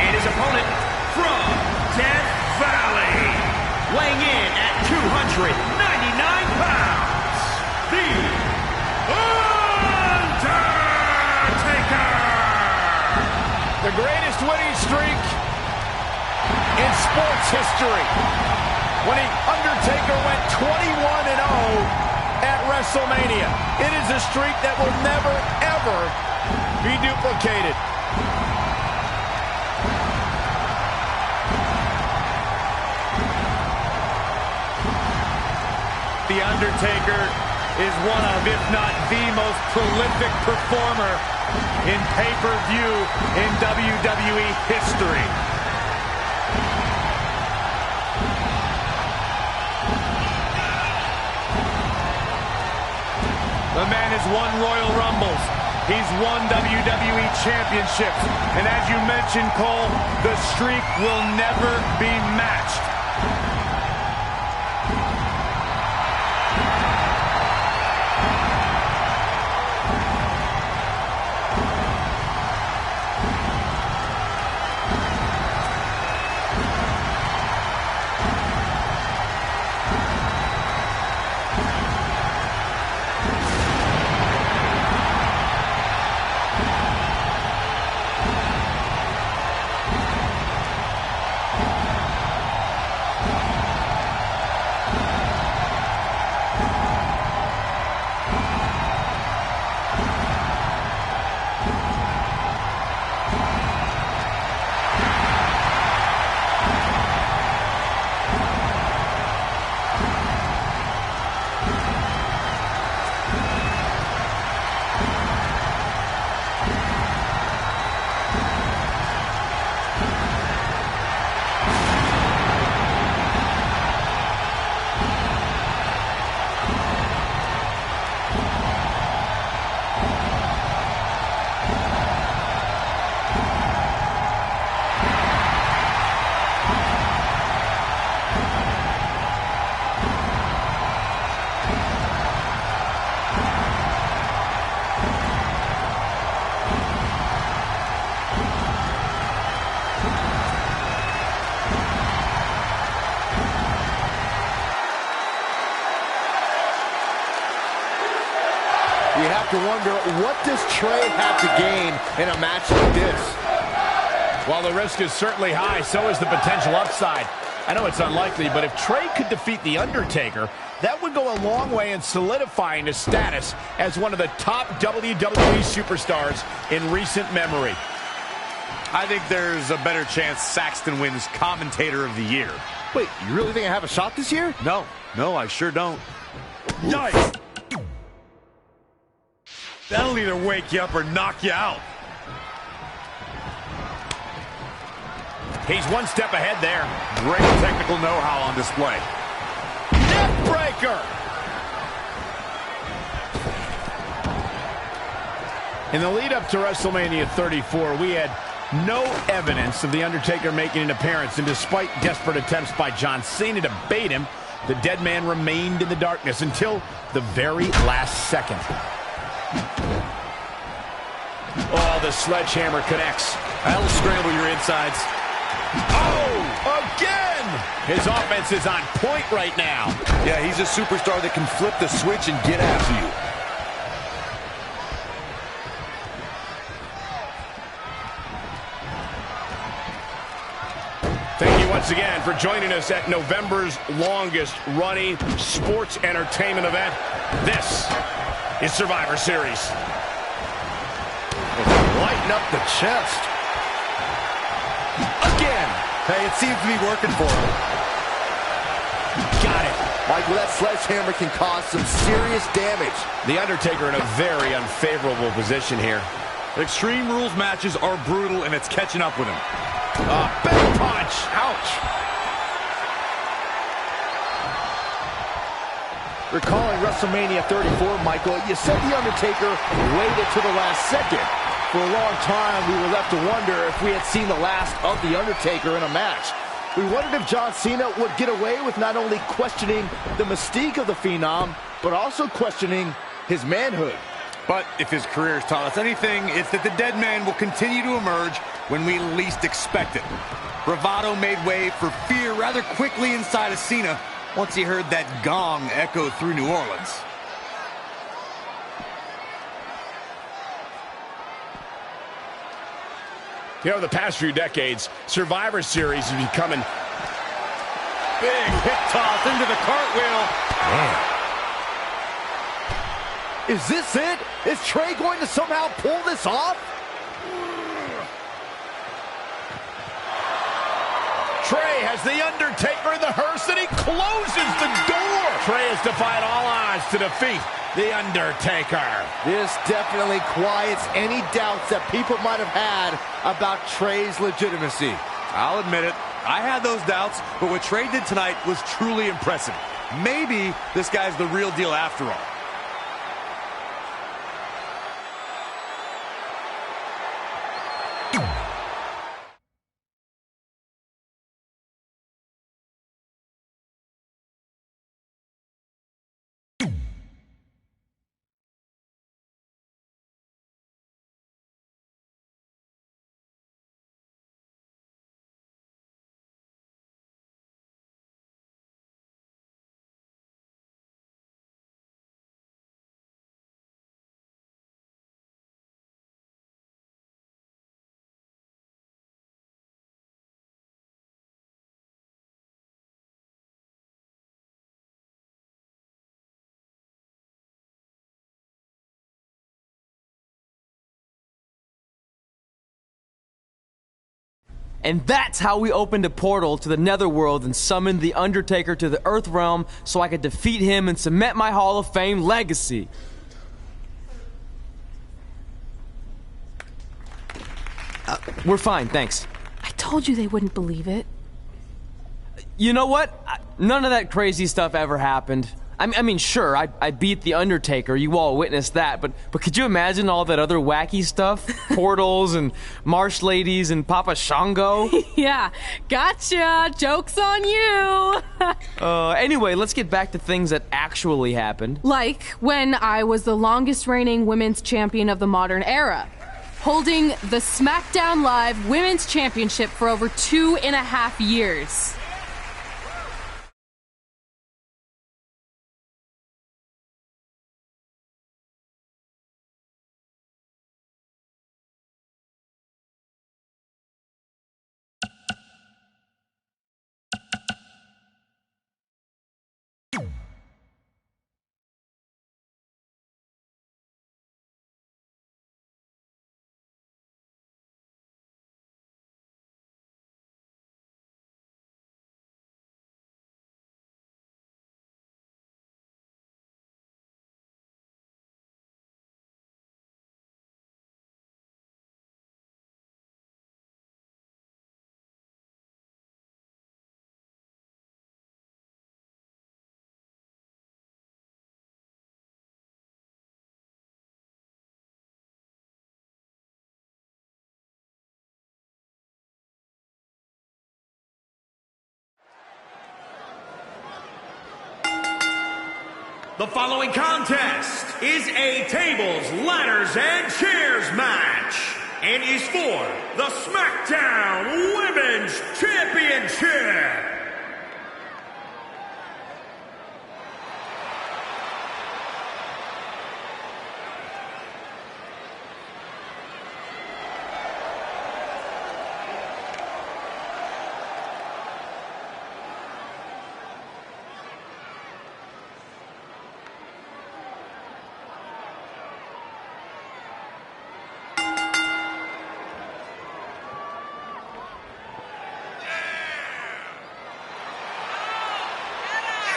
And his opponent from Death Valley, weighing in at 299 pounds, the Undertaker! The greatest winning streak in sports history, when the Undertaker went 21-0 at WrestleMania. It is a streak that will never, ever be duplicated. The Undertaker is one of, if not the most prolific performer in pay-per-view in WWE history. The man has won Royal Rumbles, He's won WWE championships. And as you mentioned, Cole, the streak will never be matched. You have to wonder, what does Trey have to gain in a match like this? While the risk is certainly high, so is the potential upside. I know it's unlikely, but if Trey could defeat The Undertaker, that would go a long way in solidifying his status as one of the top WWE superstars in recent memory. I think there's a better chance Saxton wins Commentator of the Year. Wait, you really think I have a shot this year? No, I sure don't. Yikes! That'll either wake you up or knock you out. He's one step ahead there. Great technical know-how on display. Neck breaker! In the lead-up to WrestleMania 34, we had no evidence of The Undertaker making an appearance, and despite desperate attempts by John Cena to bait him, the dead man remained in the darkness until the very last second. Oh, the sledgehammer connects. That'll scramble your insides. Oh, again! His offense is on point right now. Yeah, he's a superstar that can flip the switch and get after you. Thank you once again for joining us at November's longest running sports entertainment event. This is Survivor Series. Lighten up the chest. Again! Hey, it seems to be working for him. Got it. Michael, that sledgehammer can cause some serious damage. The Undertaker in a very unfavorable position here. Extreme Rules matches are brutal, and it's catching up with him. Big punch. Ouch. Recalling WrestleMania 34, Michael, you said The Undertaker waited to the last second. For a long time, we were left to wonder if we had seen the last of The Undertaker in a match. We wondered if John Cena would get away with not only questioning the mystique of the Phenom, but also questioning his manhood. But if his career has taught us anything, it's that the dead man will continue to emerge when we least expect it. Bravado made way for fear rather quickly inside of Cena once he heard that gong echo through New Orleans. You know, the past few decades, Survivor Series is becoming big hip toss into the cartwheel. Man. Is this it? Is Trey going to somehow pull this off? Trey has The Undertaker in the hearse, and he closes the door. Trey has defied all odds to defeat The Undertaker. This definitely quiets any doubts that people might have had about Trey's legitimacy. I'll admit it, I had those doubts, but what Trey did tonight was truly impressive. Maybe this guy's the real deal after all. And that's how we opened a portal to the Netherworld and summoned The Undertaker to the Earth Realm so I could defeat him and cement my Hall of Fame legacy. We're fine, thanks. I told you they wouldn't believe it. You know what? None of that crazy stuff ever happened. I mean, sure, I beat The Undertaker. You all witnessed that. But could you imagine all that other wacky stuff? Portals and marsh ladies and Papa Shango? Yeah, gotcha. Joke's on you. Anyway, let's get back to things that actually happened. Like when I was the longest reigning women's champion of the modern era, holding the SmackDown Live Women's Championship for over 2.5 years. The following contest is a tables, ladders, and chairs match and is for the SmackDown Women's Championship.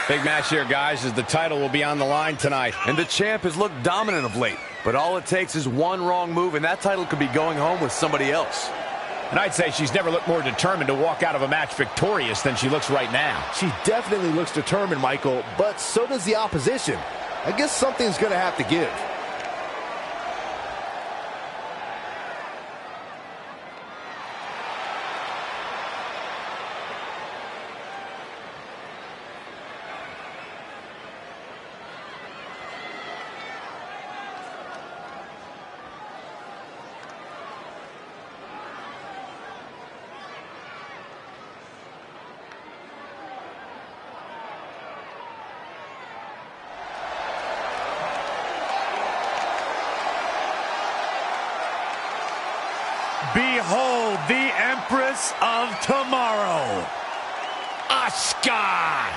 Big match here, guys, as the title will be on the line tonight. And the champ has looked dominant of late, but all it takes is one wrong move, and that title could be going home with somebody else. And I'd say she's never looked more determined to walk out of a match victorious than she looks right now. She definitely looks determined, Michael, but so does the opposition. I guess something's going to have to give. Behold the Empress of Tomorrow, Asuka.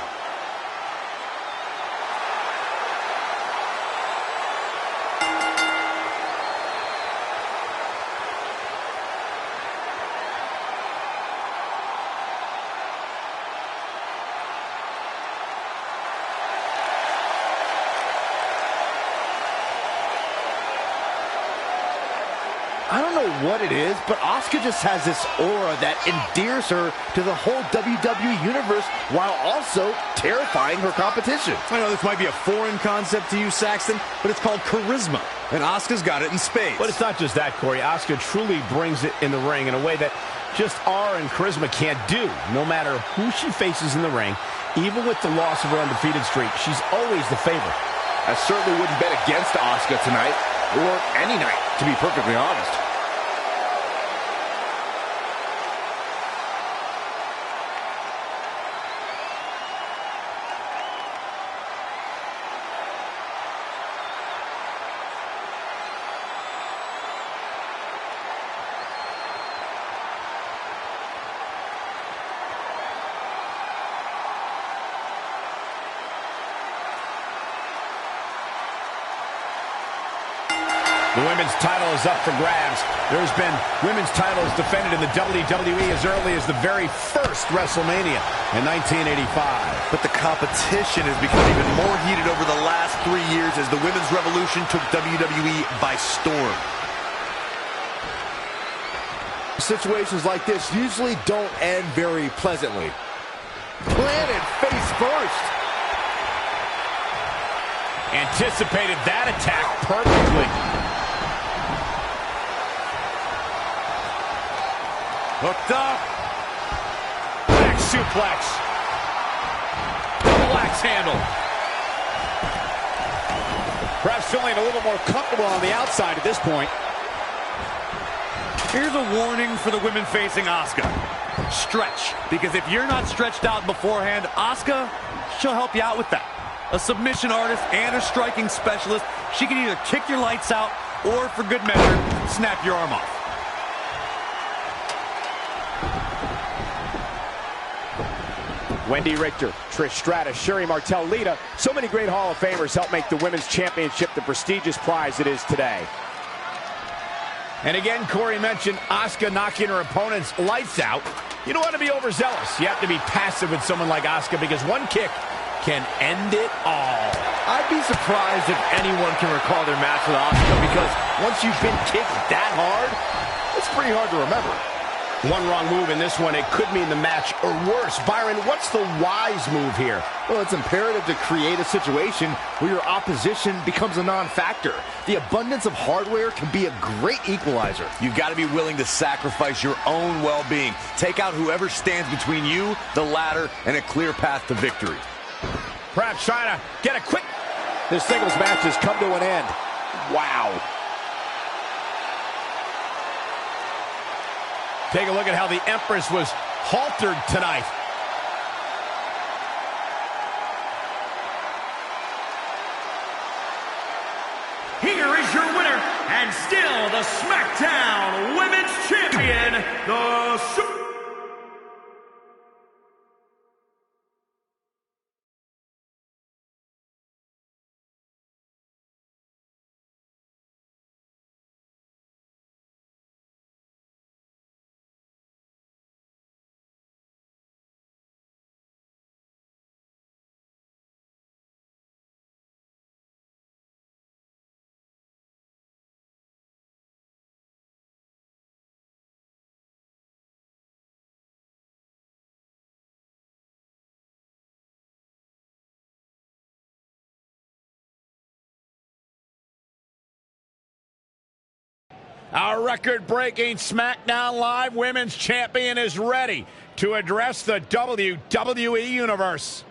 I don't know what it is, but Asuka just has this aura that endears her to the whole WWE universe while also terrifying her competition. I know this might be a foreign concept to you, Saxton, but it's called charisma, and Asuka's got it in spades. But it's not just that, Corey. Asuka truly brings it in the ring in a way that just aura and charisma can't do. No matter who she faces in the ring, even with the loss of her undefeated streak, she's always the favorite. I certainly wouldn't bet against Asuka tonight, or any night, to be perfectly honest. The women's title is up for grabs. There's been women's titles defended in the WWE as early as the very first WrestleMania in 1985. But the competition has become even more heated over the last 3 years as the women's revolution took WWE by storm. Situations like this usually don't end very pleasantly. Planted face first. Anticipated that attack perfectly. Hooked up. Back suplex. Double axe handle. Perhaps feeling a little more comfortable on the outside at this point. Here's a warning for the women facing Asuka. Stretch, because if you're not stretched out beforehand, Asuka, she'll help you out with that. A submission artist and a striking specialist, she can either kick your lights out or, for good measure, snap your arm off. Wendy Richter, Trish Stratus, Sherry Martel, Lita. So many great Hall of Famers help make the Women's Championship the prestigious prize it is today. And again, Corey mentioned Asuka knocking her opponent's lights out. You don't want to be overzealous. You have to be passive with someone like Asuka because one kick can end it all. I'd be surprised if anyone can recall their match with Asuka because once you've been kicked that hard, it's pretty hard to remember. One wrong move in this one, it could mean the match or worse. Byron, what's the wise move here? Well, it's imperative to create a situation where your opposition becomes a non-factor. The abundance of hardware can be a great equalizer. You've got to be willing to sacrifice your own well-being. Take out whoever stands between you, the ladder, and a clear path to victory. Perhaps trying to get a quick... This singles match has come to an end. Wow. Take a look at how the Empress was haltered tonight. Here is your winner, and still the SmackDown Women's Champion, the Our record-breaking SmackDown Live Women's Champion is ready to address the WWE Universe.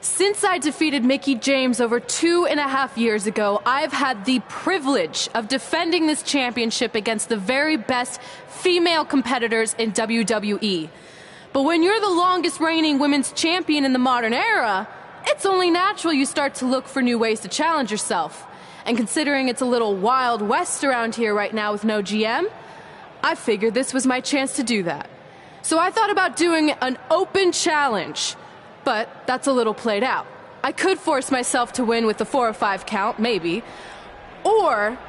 Since I defeated Mickie James over 2.5 years ago, I've had the privilege of defending this championship against the very best female competitors in WWE. But when you're the longest reigning women's champion in the modern era, it's only natural you start to look for new ways to challenge yourself. And considering it's a little Wild West around here right now with no GM, I figured this was my chance to do that. So I thought about doing an open challenge, but that's a little played out. I could force myself to win with the 4 or 5 count, maybe, or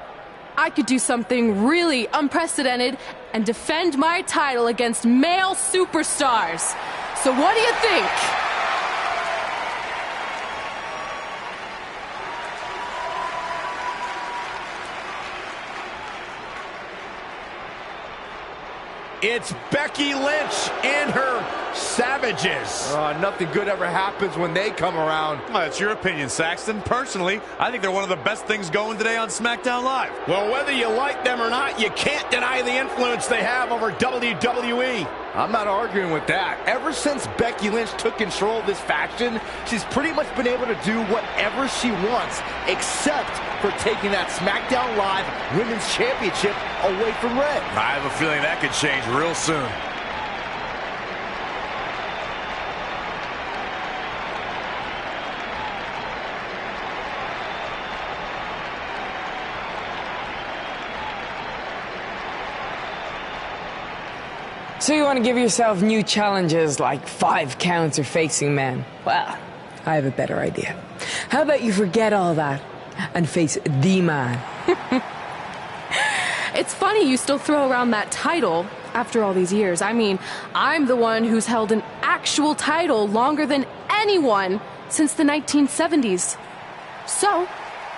I could do something really unprecedented and defend my title against male superstars. So what do you think? It's Becky Lynch and her Savages. Nothing good ever happens when they come around. Well, that's your opinion, Saxton. Personally, I think they're one of the best things going today on SmackDown Live. Well, whether you like them or not, you can't deny the influence they have over WWE. I'm not arguing with that. Ever since Becky Lynch took control of this faction, she's pretty much been able to do whatever she wants, except for taking that SmackDown Live Women's Championship away from Red. I have a feeling that could change real soon. So you want to give yourself new challenges like 5 counts or facing men? Well, I have a better idea. How about you forget all that and face the man? It's funny you still throw around that title after all these years. I mean, I'm the one who's held an actual title longer than anyone since the 1970s. So,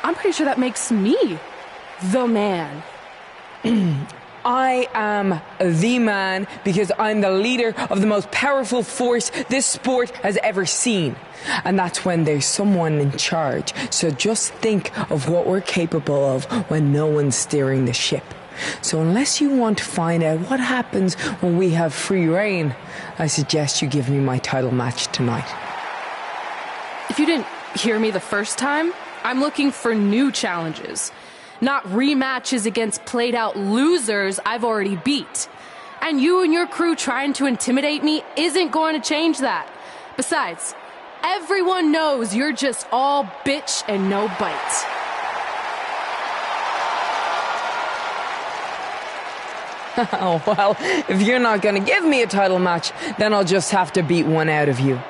I'm pretty sure that makes me the man. I am the man because I'm the leader of the most powerful force this sport has ever seen. And that's when there's someone in charge. So just think of what we're capable of when no one's steering the ship. So unless you want to find out what happens when we have free reign, I suggest you give me my title match tonight. If you didn't hear me the first time, I'm looking for new challenges. Not rematches against played-out losers I've already beat. And you and your crew trying to intimidate me isn't going to change that. Besides, everyone knows you're just all bitch and no bite. Oh, well, if you're not going to give me a title match, then I'll just have to beat one out of you.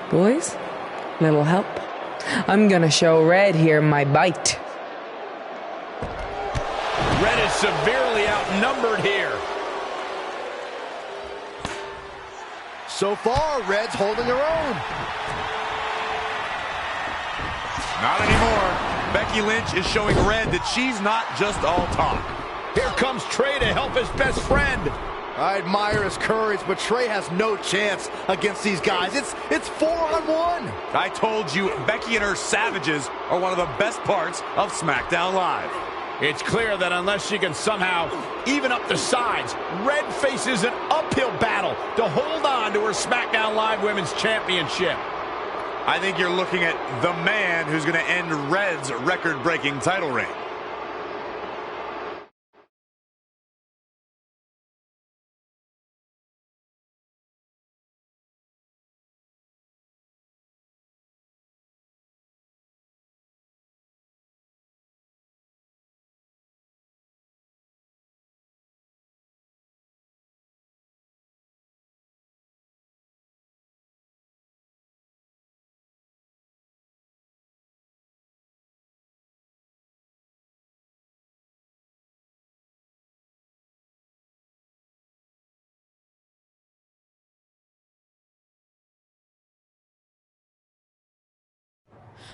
Boys, little help? I'm gonna show Red here my bite. Red is severely outnumbered here. So far, Red's holding her own. Not anymore. Becky Lynch is showing Red that she's not just all talk. Here comes Trey to help his best friend. I admire his courage, but Trey has no chance against these guys. It's 4-on-1. I told you, Becky and her savages are one of the best parts of SmackDown Live. It's clear that unless she can somehow even up the sides, Red faces an uphill battle to hold on to her SmackDown Live Women's Championship. I think you're looking at the man who's going to end Red's record-breaking title reign.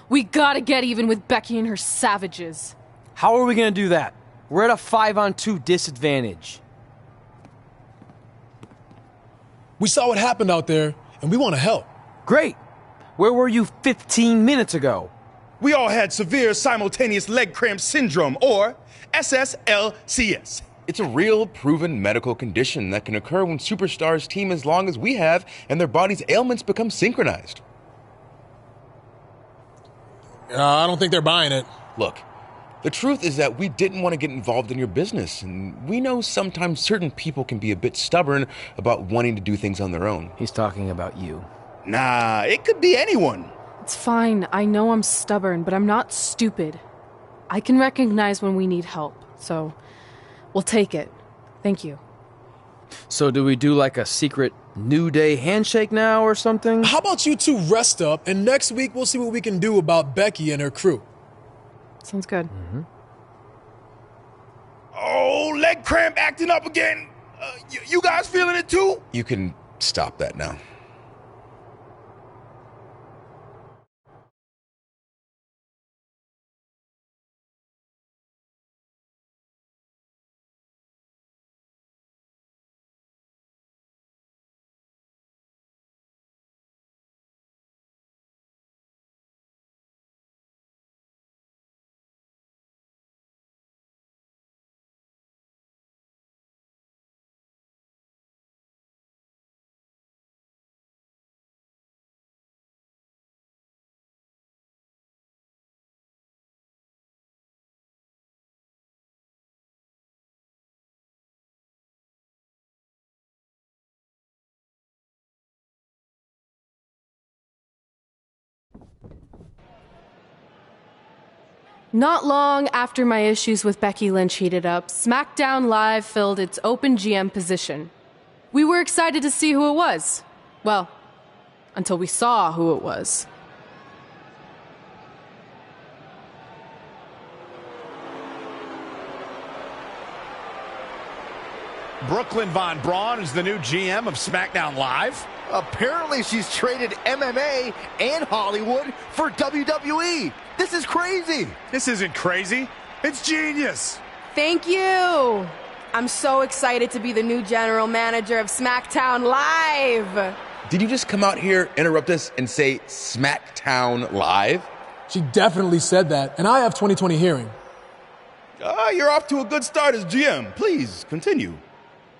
We gotta get even with Becky and her savages. How are we gonna do that? We're at a 5-on-2 disadvantage. We saw what happened out there, and we want to help. Great. Where were you 15 minutes ago? We all had severe simultaneous leg cramp syndrome, or SSLCS. It's a real, proven medical condition that can occur when superstars team as long as we have and their body's ailments become synchronized. I don't think they're buying it. Look, the truth is that we didn't want to get involved in your business, and we know sometimes certain people can be a bit stubborn about wanting to do things on their own. He's talking about you. Nah, it could be anyone. It's fine. I know I'm stubborn, but I'm not stupid. I can recognize when we need help, so we'll take it. Thank you. So do we do like a secret New Day handshake now or something? How about you two rest up, and next week we'll see what we can do about Becky and her crew. Sounds good. Mm-hmm. Oh, leg cramp acting up again. You guys feeling it too? You can stop that now. Not long after my issues with Becky Lynch heated up, SmackDown Live filled its open GM position. We were excited to see who it was. Well, until we saw who it was. Brooklyn Von Braun is the new GM of SmackDown Live? Apparently she's traded MMA and Hollywood for WWE. This is crazy. This isn't crazy. It's genius. Thank you. I'm so excited to be the new general manager of SmackDown Live. Did you just come out here, interrupt us, and say SmackDown Live? She definitely said that, and I have 20/20 hearing. You're off to a good start as GM. Please, continue.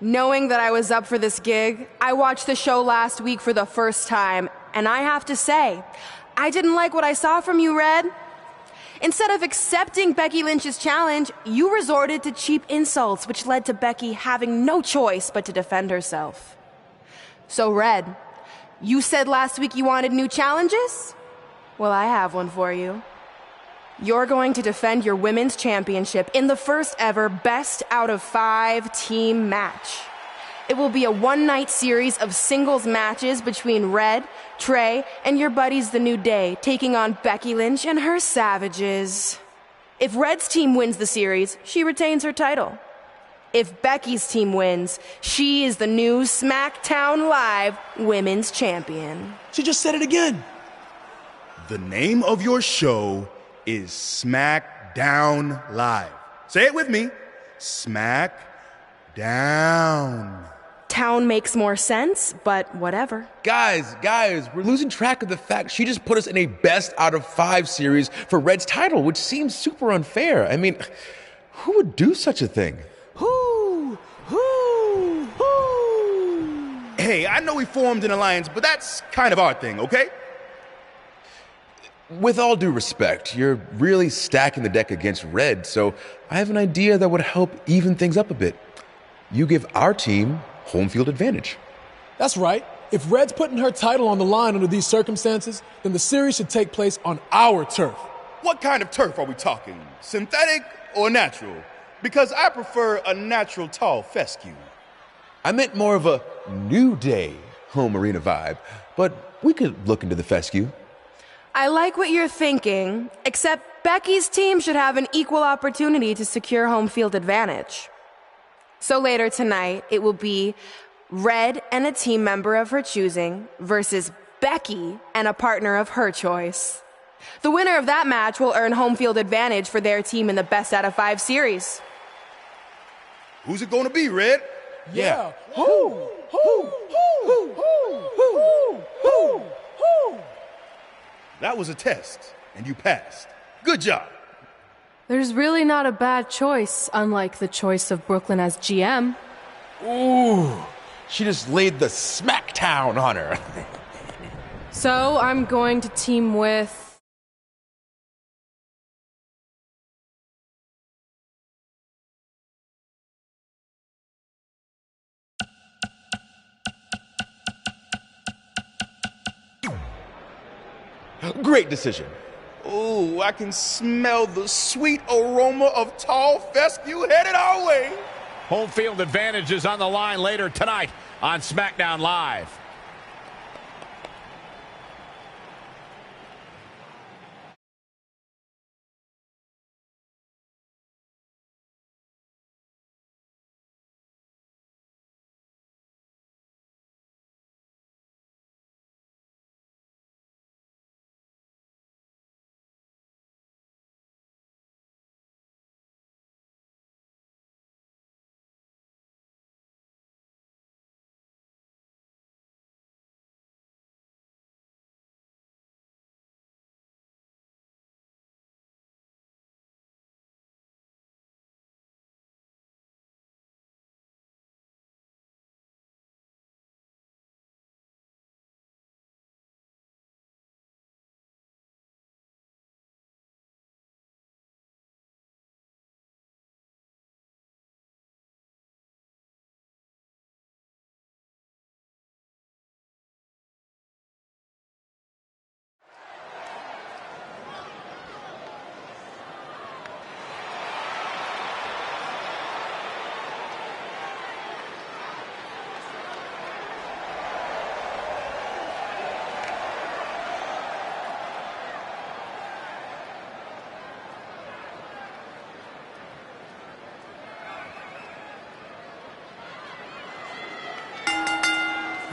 Knowing that I was up for this gig, I watched the show last week for the first time, and I have to say, I didn't like what I saw from you, Red. Instead of accepting Becky Lynch's challenge, you resorted to cheap insults, which led to Becky having no choice but to defend herself. So, Red, you said last week you wanted new challenges? Well, I have one for you. You're going to defend your women's championship in the first ever best out of 5 team match. It will be a one-night series of singles matches between Red, Trey, and your buddies The New Day, taking on Becky Lynch and her Savages. If Red's team wins the series, she retains her title. If Becky's team wins, she is the new SmackDown Live Women's Champion. She just said it again. The name of your show is SmackDown Live. Say it with me. SmackDown. Town makes more sense, but whatever. Guys, we're losing track of the fact she just put us in a best out of 5 series for Red's title, which seems super unfair. I mean, who would do such a thing? Hey, I know we formed an alliance, but that's kind of our thing, okay? With all due respect, you're really stacking the deck against Red, so I have an idea that would help even things up a bit. You give our team home field advantage. That's right. If Red's putting her title on the line under these circumstances, then the series should take place on our turf. What kind of turf are we talking? Synthetic or natural? Because I prefer a natural tall fescue. I meant more of a New Day home arena vibe, but we could look into the fescue. I like what you're thinking, except Becky's team should have an equal opportunity to secure home field advantage. So later tonight, it will be Red and a team member of her choosing versus Becky and a partner of her choice. The winner of that match will earn home field advantage for their team in the best out of 5 series. Who's it going to be, Red? Yeah. That was a test, and you passed. Good job. There's really not a bad choice, unlike the choice of Brooklyn as GM. Ooh, she just laid the smackdown on her. So I'm going to team with... Great decision. Ooh, I can smell the sweet aroma of tall fescue headed our way. Home field advantage is on the line later tonight on SmackDown Live.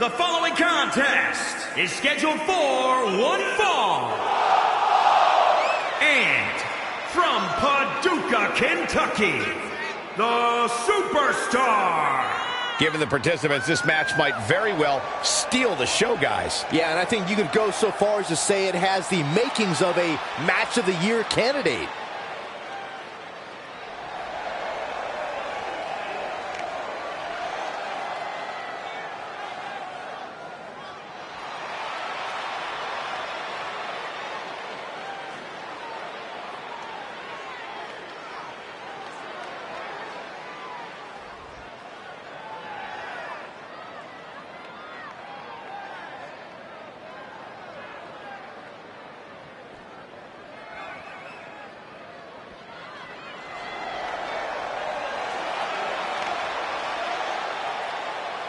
the following contest is scheduled for one fall. And from Paducah, Kentucky, the Superstar. Given the participants, this match might very well steal the show, guys. Yeah, and I think you could go so far as to say it has the makings of a Match of the Year candidate.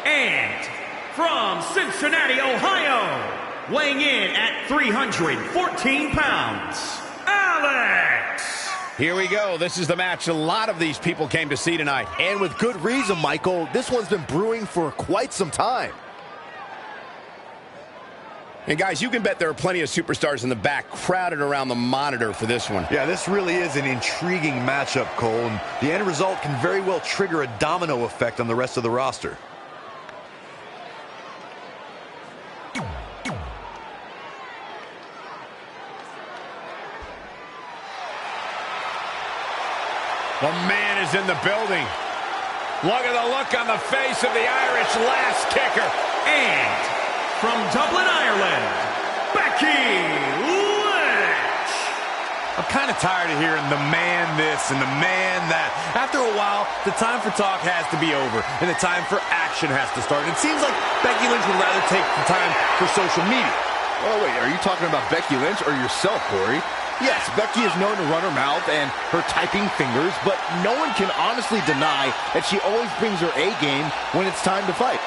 And from Cincinnati, Ohio, weighing in at 314 pounds, Alex. Here we go. This is the match a lot of these people came to see tonight. And with good reason, Michael. This one's been brewing for quite some time. And guys, you can bet there are plenty of superstars in the back crowded around the monitor for this one. Yeah, this really is an intriguing matchup, Cole. And the end result can very well trigger a domino effect on the rest of the roster. The man is in the building. Look at the look on the face of the Irish last kicker. And from Dublin, Ireland, Becky Lynch. I'm kind of tired of hearing the man this and the man that. After a while, the time for talk has to be over, and the time for action has to start. It seems like Becky Lynch would rather take the time for social media. Oh, wait, are you talking about Becky Lynch or yourself, Corey? Yes, Becky is known to run her mouth and her typing fingers, but no one can honestly deny that she always brings her A game when it's time to fight.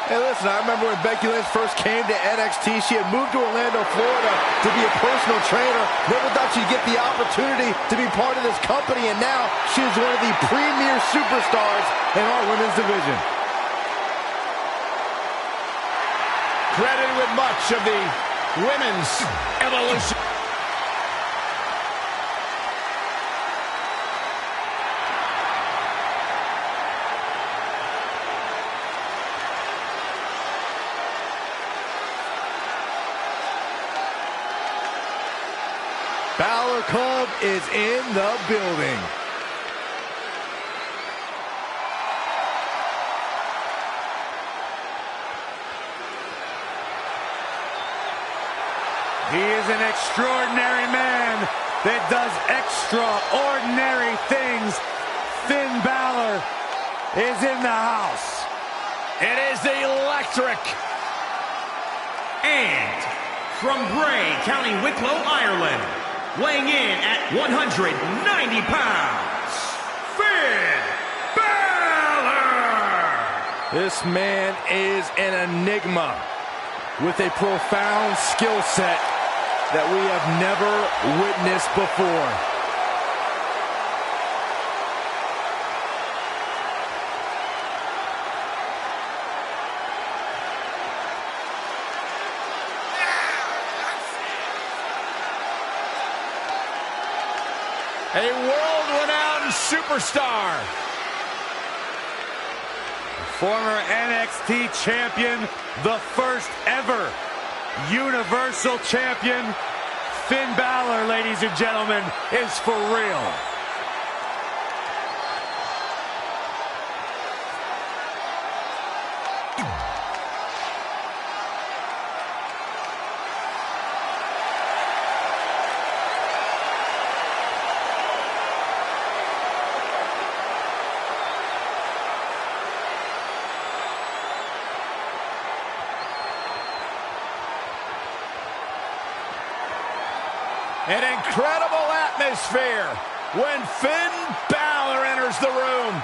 Hey, listen, I remember when Becky Lynch first came to NXT, she had moved to Orlando, Florida to be a personal trainer. Never thought she'd get the opportunity to be part of this company, and now she is one of the premier superstars in our women's division. Credited with much of the women's evolution. Balor Club is in the building. He is an extraordinary man that does extraordinary things. Finn Balor is in the house. It is electric. And from Bray, County Wicklow, Ireland, weighing in at 190 pounds, Finn Balor. This man is an enigma with a profound skill set that we have never witnessed before. A world-renowned superstar. Former NXT champion, the first ever Universal Champion, Finn Balor, ladies and gentlemen, is for real. An incredible atmosphere when Finn Balor enters the room.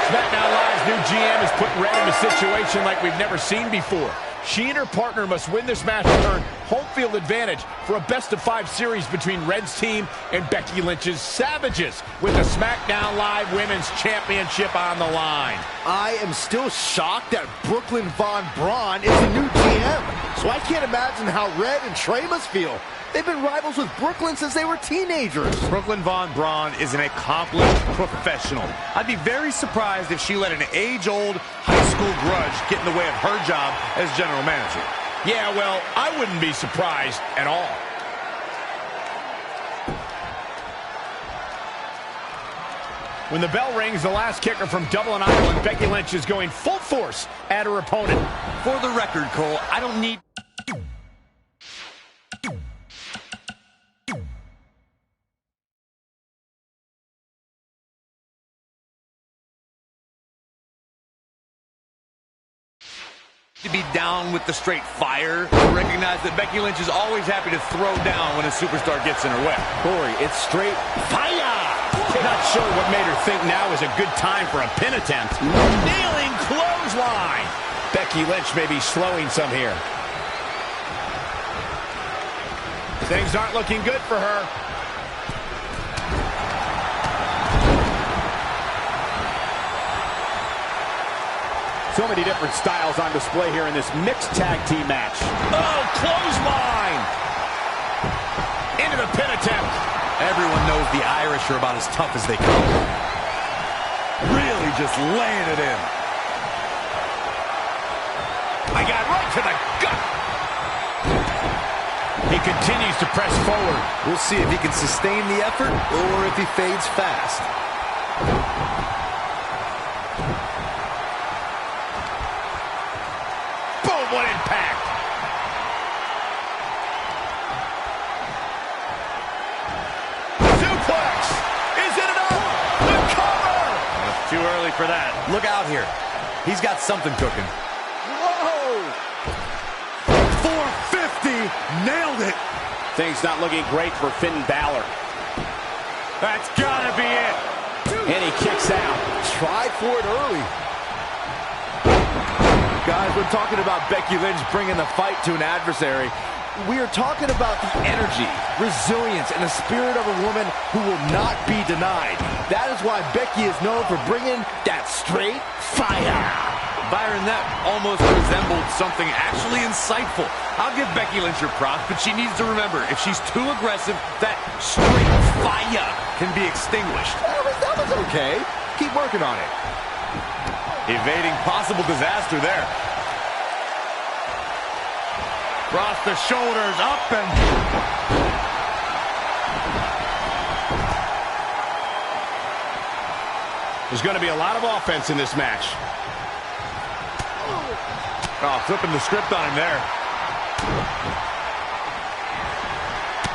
SmackDown Live GM has put Red in a situation like we've never seen before. She and her partner must win this match to earn home field advantage for a best-of-5 series between Red's team and Becky Lynch's Savages, with the SmackDown Live Women's Championship on the line. I am still shocked that Brooklyn Von Braun is the new GM, so I can't imagine how Red and Trey must feel. They've been rivals with Brooklyn since they were teenagers. Brooklyn Von Braun is an accomplished professional. I'd be very surprised if she let an age-old high school grudge get in the way of her job as general manager. Yeah, well, I wouldn't be surprised at all. When the bell rings, the last kicker from Dublin, Ireland, Becky Lynch is going full force at her opponent. For the record, Cole, I don't need... to be down with the straight fire. Recognize that Becky Lynch is always happy to throw down when a superstar gets in her way. Corey, it's straight fire! Not sure what made her think now is a good time for a pin attempt. Kneeling clothesline. Becky Lynch may be slowing some here. Things aren't looking good for her. So many different styles on display here in this mixed tag team match. Oh, clothesline! Into the pin attempt. Everyone knows the Irish are about as tough as they come. Really just laying it in. I got right to the gut. He continues to press forward. We'll see if he can sustain the effort or if he fades fast. What impact! Suplex! Is it enough? The cover! It's too early for that. Look out here. He's got something cooking. Whoa! 450! Nailed it! Things not looking great for Finn Balor. That's gotta be it! And he kicks out. Tried for it early. Guys, we're talking about Becky Lynch bringing the fight to an adversary. We are talking about the energy, resilience, and the spirit of a woman who will not be denied. That is why Becky is known for bringing that straight fire. Byron, that almost resembled something actually insightful. I'll give Becky Lynch her props, but she needs to remember, if she's too aggressive, that straight fire can be extinguished. That was okay. Keep working on it. Evading possible disaster there. Cross the shoulders, up and... There's going to be a lot of offense in this match. Oh, flipping the script on him there.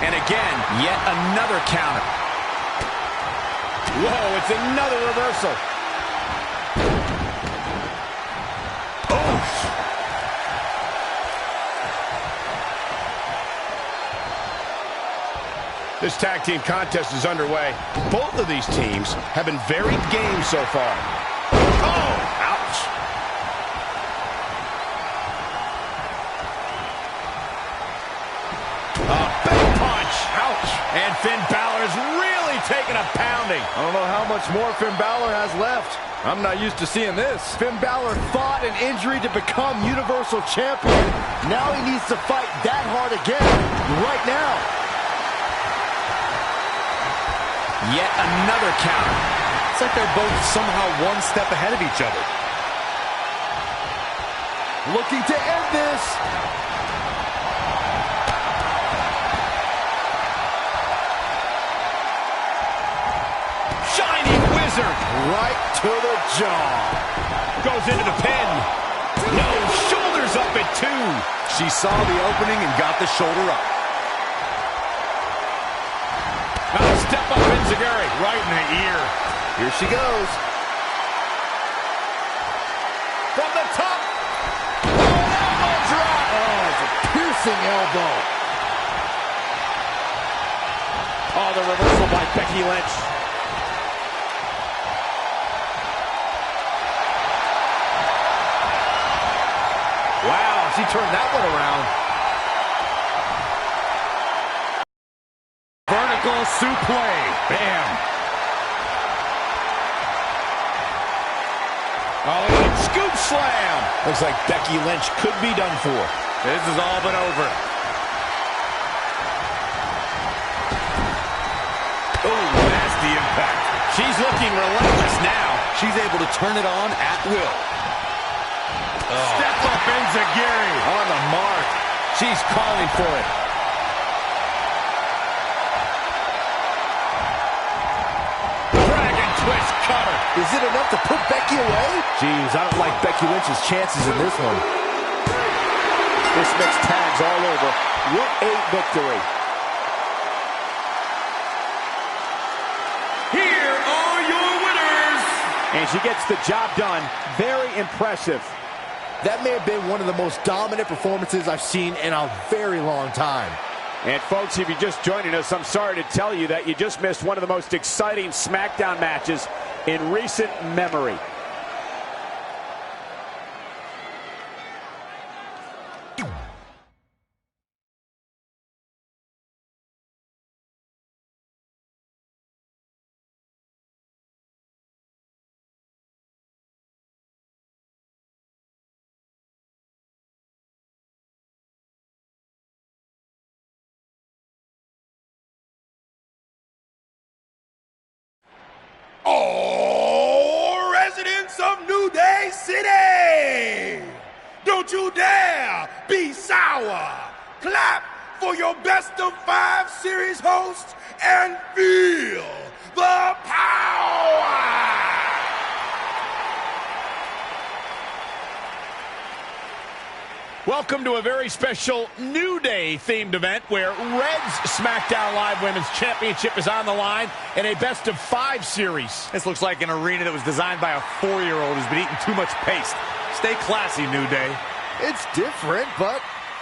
And again, yet another counter. Whoa, it's another reversal. This tag team contest is underway. Both of these teams have been very game so far. Oh, ouch. A big punch. Ouch. And Finn Balor is really taking a pounding. I don't know how much more Finn Balor has left. I'm not used to seeing this. Finn Balor fought an injury to become Universal Champion. Now he needs to fight that hard again, right now. Yet another counter. It's like they're both somehow one step ahead of each other. Looking to end this. Shining Wizard. Right to the jaw. Goes into the pin. No, shoulders up at 2. She saw the opening and got the shoulder up. Now step up Enziguri. Right in the ear. Here she goes. From the top. Elbow drop. Oh, it's a piercing elbow. Oh, the reversal by Becky Lynch. she turned that one around. Vertical suplex. Bam. Oh, scoop slam. Looks like Becky Lynch could be done for. This is all but over. Oh, nasty impact. She's looking relentless now. She's able to turn it on at will. Step up Enziguri. On the mark. She's calling for it. Dragon twist cutter. Is it enough to put Becky away? Jeez, I don't like Becky Lynch's chances in this one. This makes tags all over. What a victory. Here are your winners. And she gets the job done. Very impressive. That may have been one of the most dominant performances I've seen in a very long time. And folks, if you're just joining us, I'm sorry to tell you that you just missed one of the most exciting SmackDown matches in recent memory. All residents of New Day City, don't you dare be sour. Clap for your best of 5 series host and feel the power. Welcome to a very special New Day themed event where Red's SmackDown Live Women's Championship is on the line in a best of 5 series. This looks like an arena that was designed by a 4-year-old who's been eating too much paste. Stay classy, New Day. It's different, but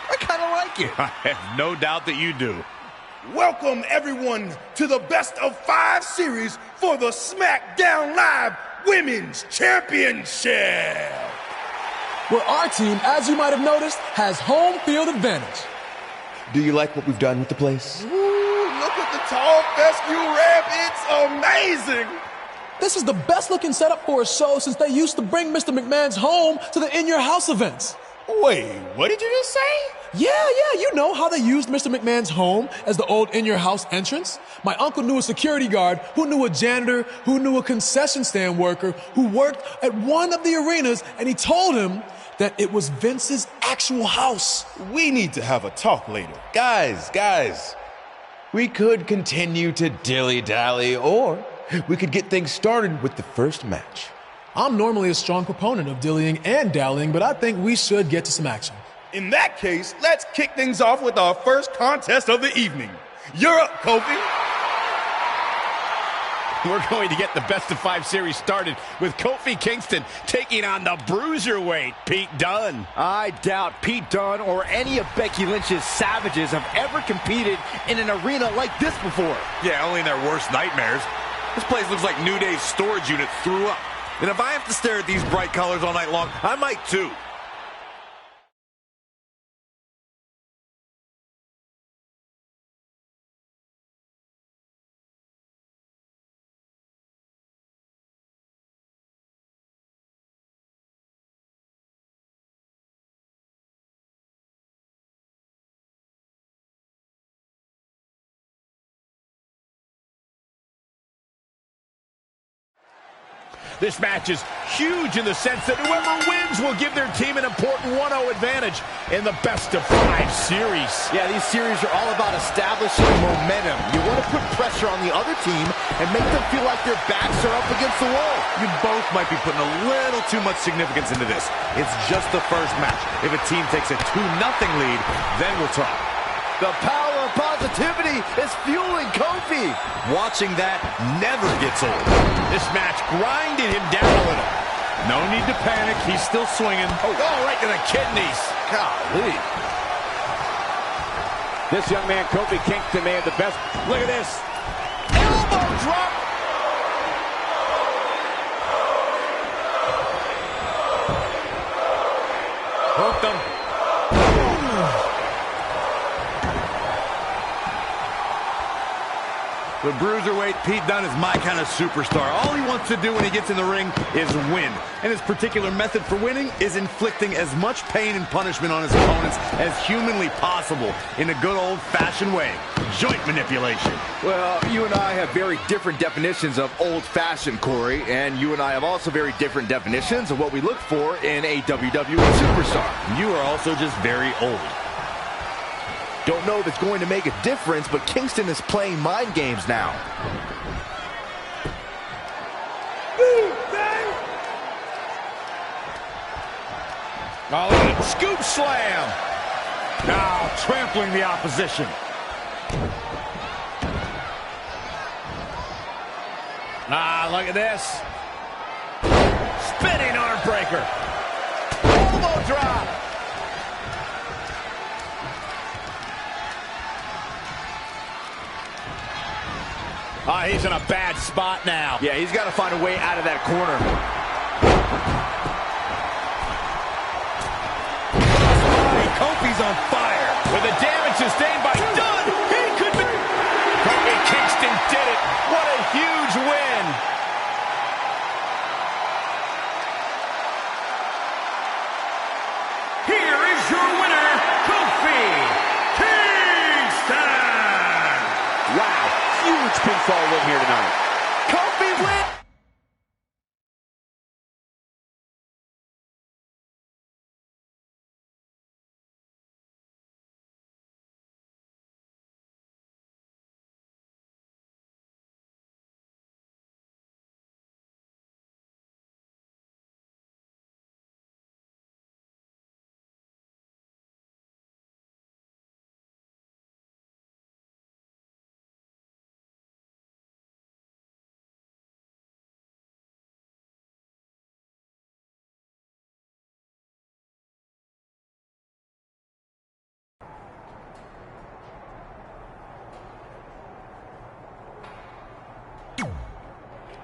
I kind of like it. I have no doubt that you do. Welcome, everyone, to the best of 5 series for the SmackDown Live Women's Championship. Where our team, as you might have noticed, has home field advantage. Do you like what we've done with the place? Ooh, look at the tall fescue ramp. It's amazing. This is the best looking setup for a show since they used to bring Mr. McMahon's home to the In Your House events. Wait, what did you just say? Yeah, you know how they used Mr. McMahon's home as the old In Your House entrance? My uncle knew a security guard, who knew a janitor, who knew a concession stand worker, who worked at one of the arenas, and he told him that it was Vince's actual house. We need to have a talk later. Guys, we could continue to dilly-dally, or we could get things started with the first match. I'm normally a strong proponent of dillying and dallying, but I think we should get to some action. In that case, let's kick things off with our first contest of the evening. You're up, Kofi. We're going to get the best of 5 series started with Kofi Kingston taking on the bruiserweight Pete Dunne. I doubt Pete Dunne or any of Becky Lynch's savages have ever competed in an arena like this before. Yeah, only in their worst nightmares. This place looks like New Day's storage unit threw up. And if I have to stare at these bright colors all night long, I might too. This match is huge in the sense that whoever wins will give their team an important 1-0 advantage in the best of 5 series. Yeah, these series are all about establishing momentum. You want to put pressure on the other team and make them feel like their backs are up against the wall. You both might be putting a little too much significance into this. It's just the first match. If a team takes a 2-0 lead, then we'll talk. The power of positivity is fueling Kofi. Watching that never gets old. This match grinded him down a little. No need to panic. He's still swinging. Oh, right to the kidneys. Golly. This young man, Kofi Kingston, may have the best. Look at this. Elbow drop. Hooked him. But Bruiserweight Pete Dunne is my kind of superstar. All he wants to do when he gets in the ring is win. And his particular method for winning is inflicting as much pain and punishment on his opponents as humanly possible in a good old-fashioned way. Joint manipulation. Well, you and I have very different definitions of old-fashioned, Corey, and you and I have also very different definitions of what we look for in a WWE superstar. You are also just very old. Don't know if it's going to make a difference, but Kingston is playing mind games now. Oh, look at it. Scoop slam. Now trampling the opposition. Look at this. Spinning arm breaker. Elbow drop. He's in a bad spot now. Yeah, he's got to find a way out of that corner. Kofi's on fire. With the damage sustained by Dunne, he could be... Kofi Kingston did it. What a huge win. Here is your winner, Kofi Kingston. Wow, huge pinfall win here tonight. Kofi win.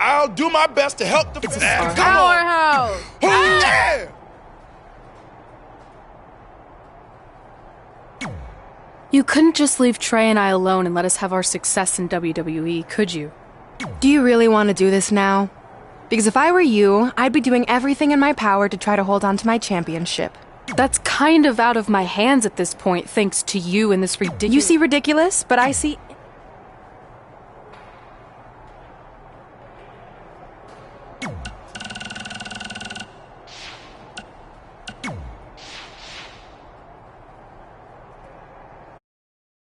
I'll do my best to help the fans. Powerhouse! Oh, yeah! You couldn't just leave Trey and I alone and let us have our success in WWE, could you? Do you really want to do this now? Because if I were you, I'd be doing everything in my power to try to hold on to my championship. That's kind of out of my hands at this point, thanks to you and this ridiculous... You see ridiculous, but I see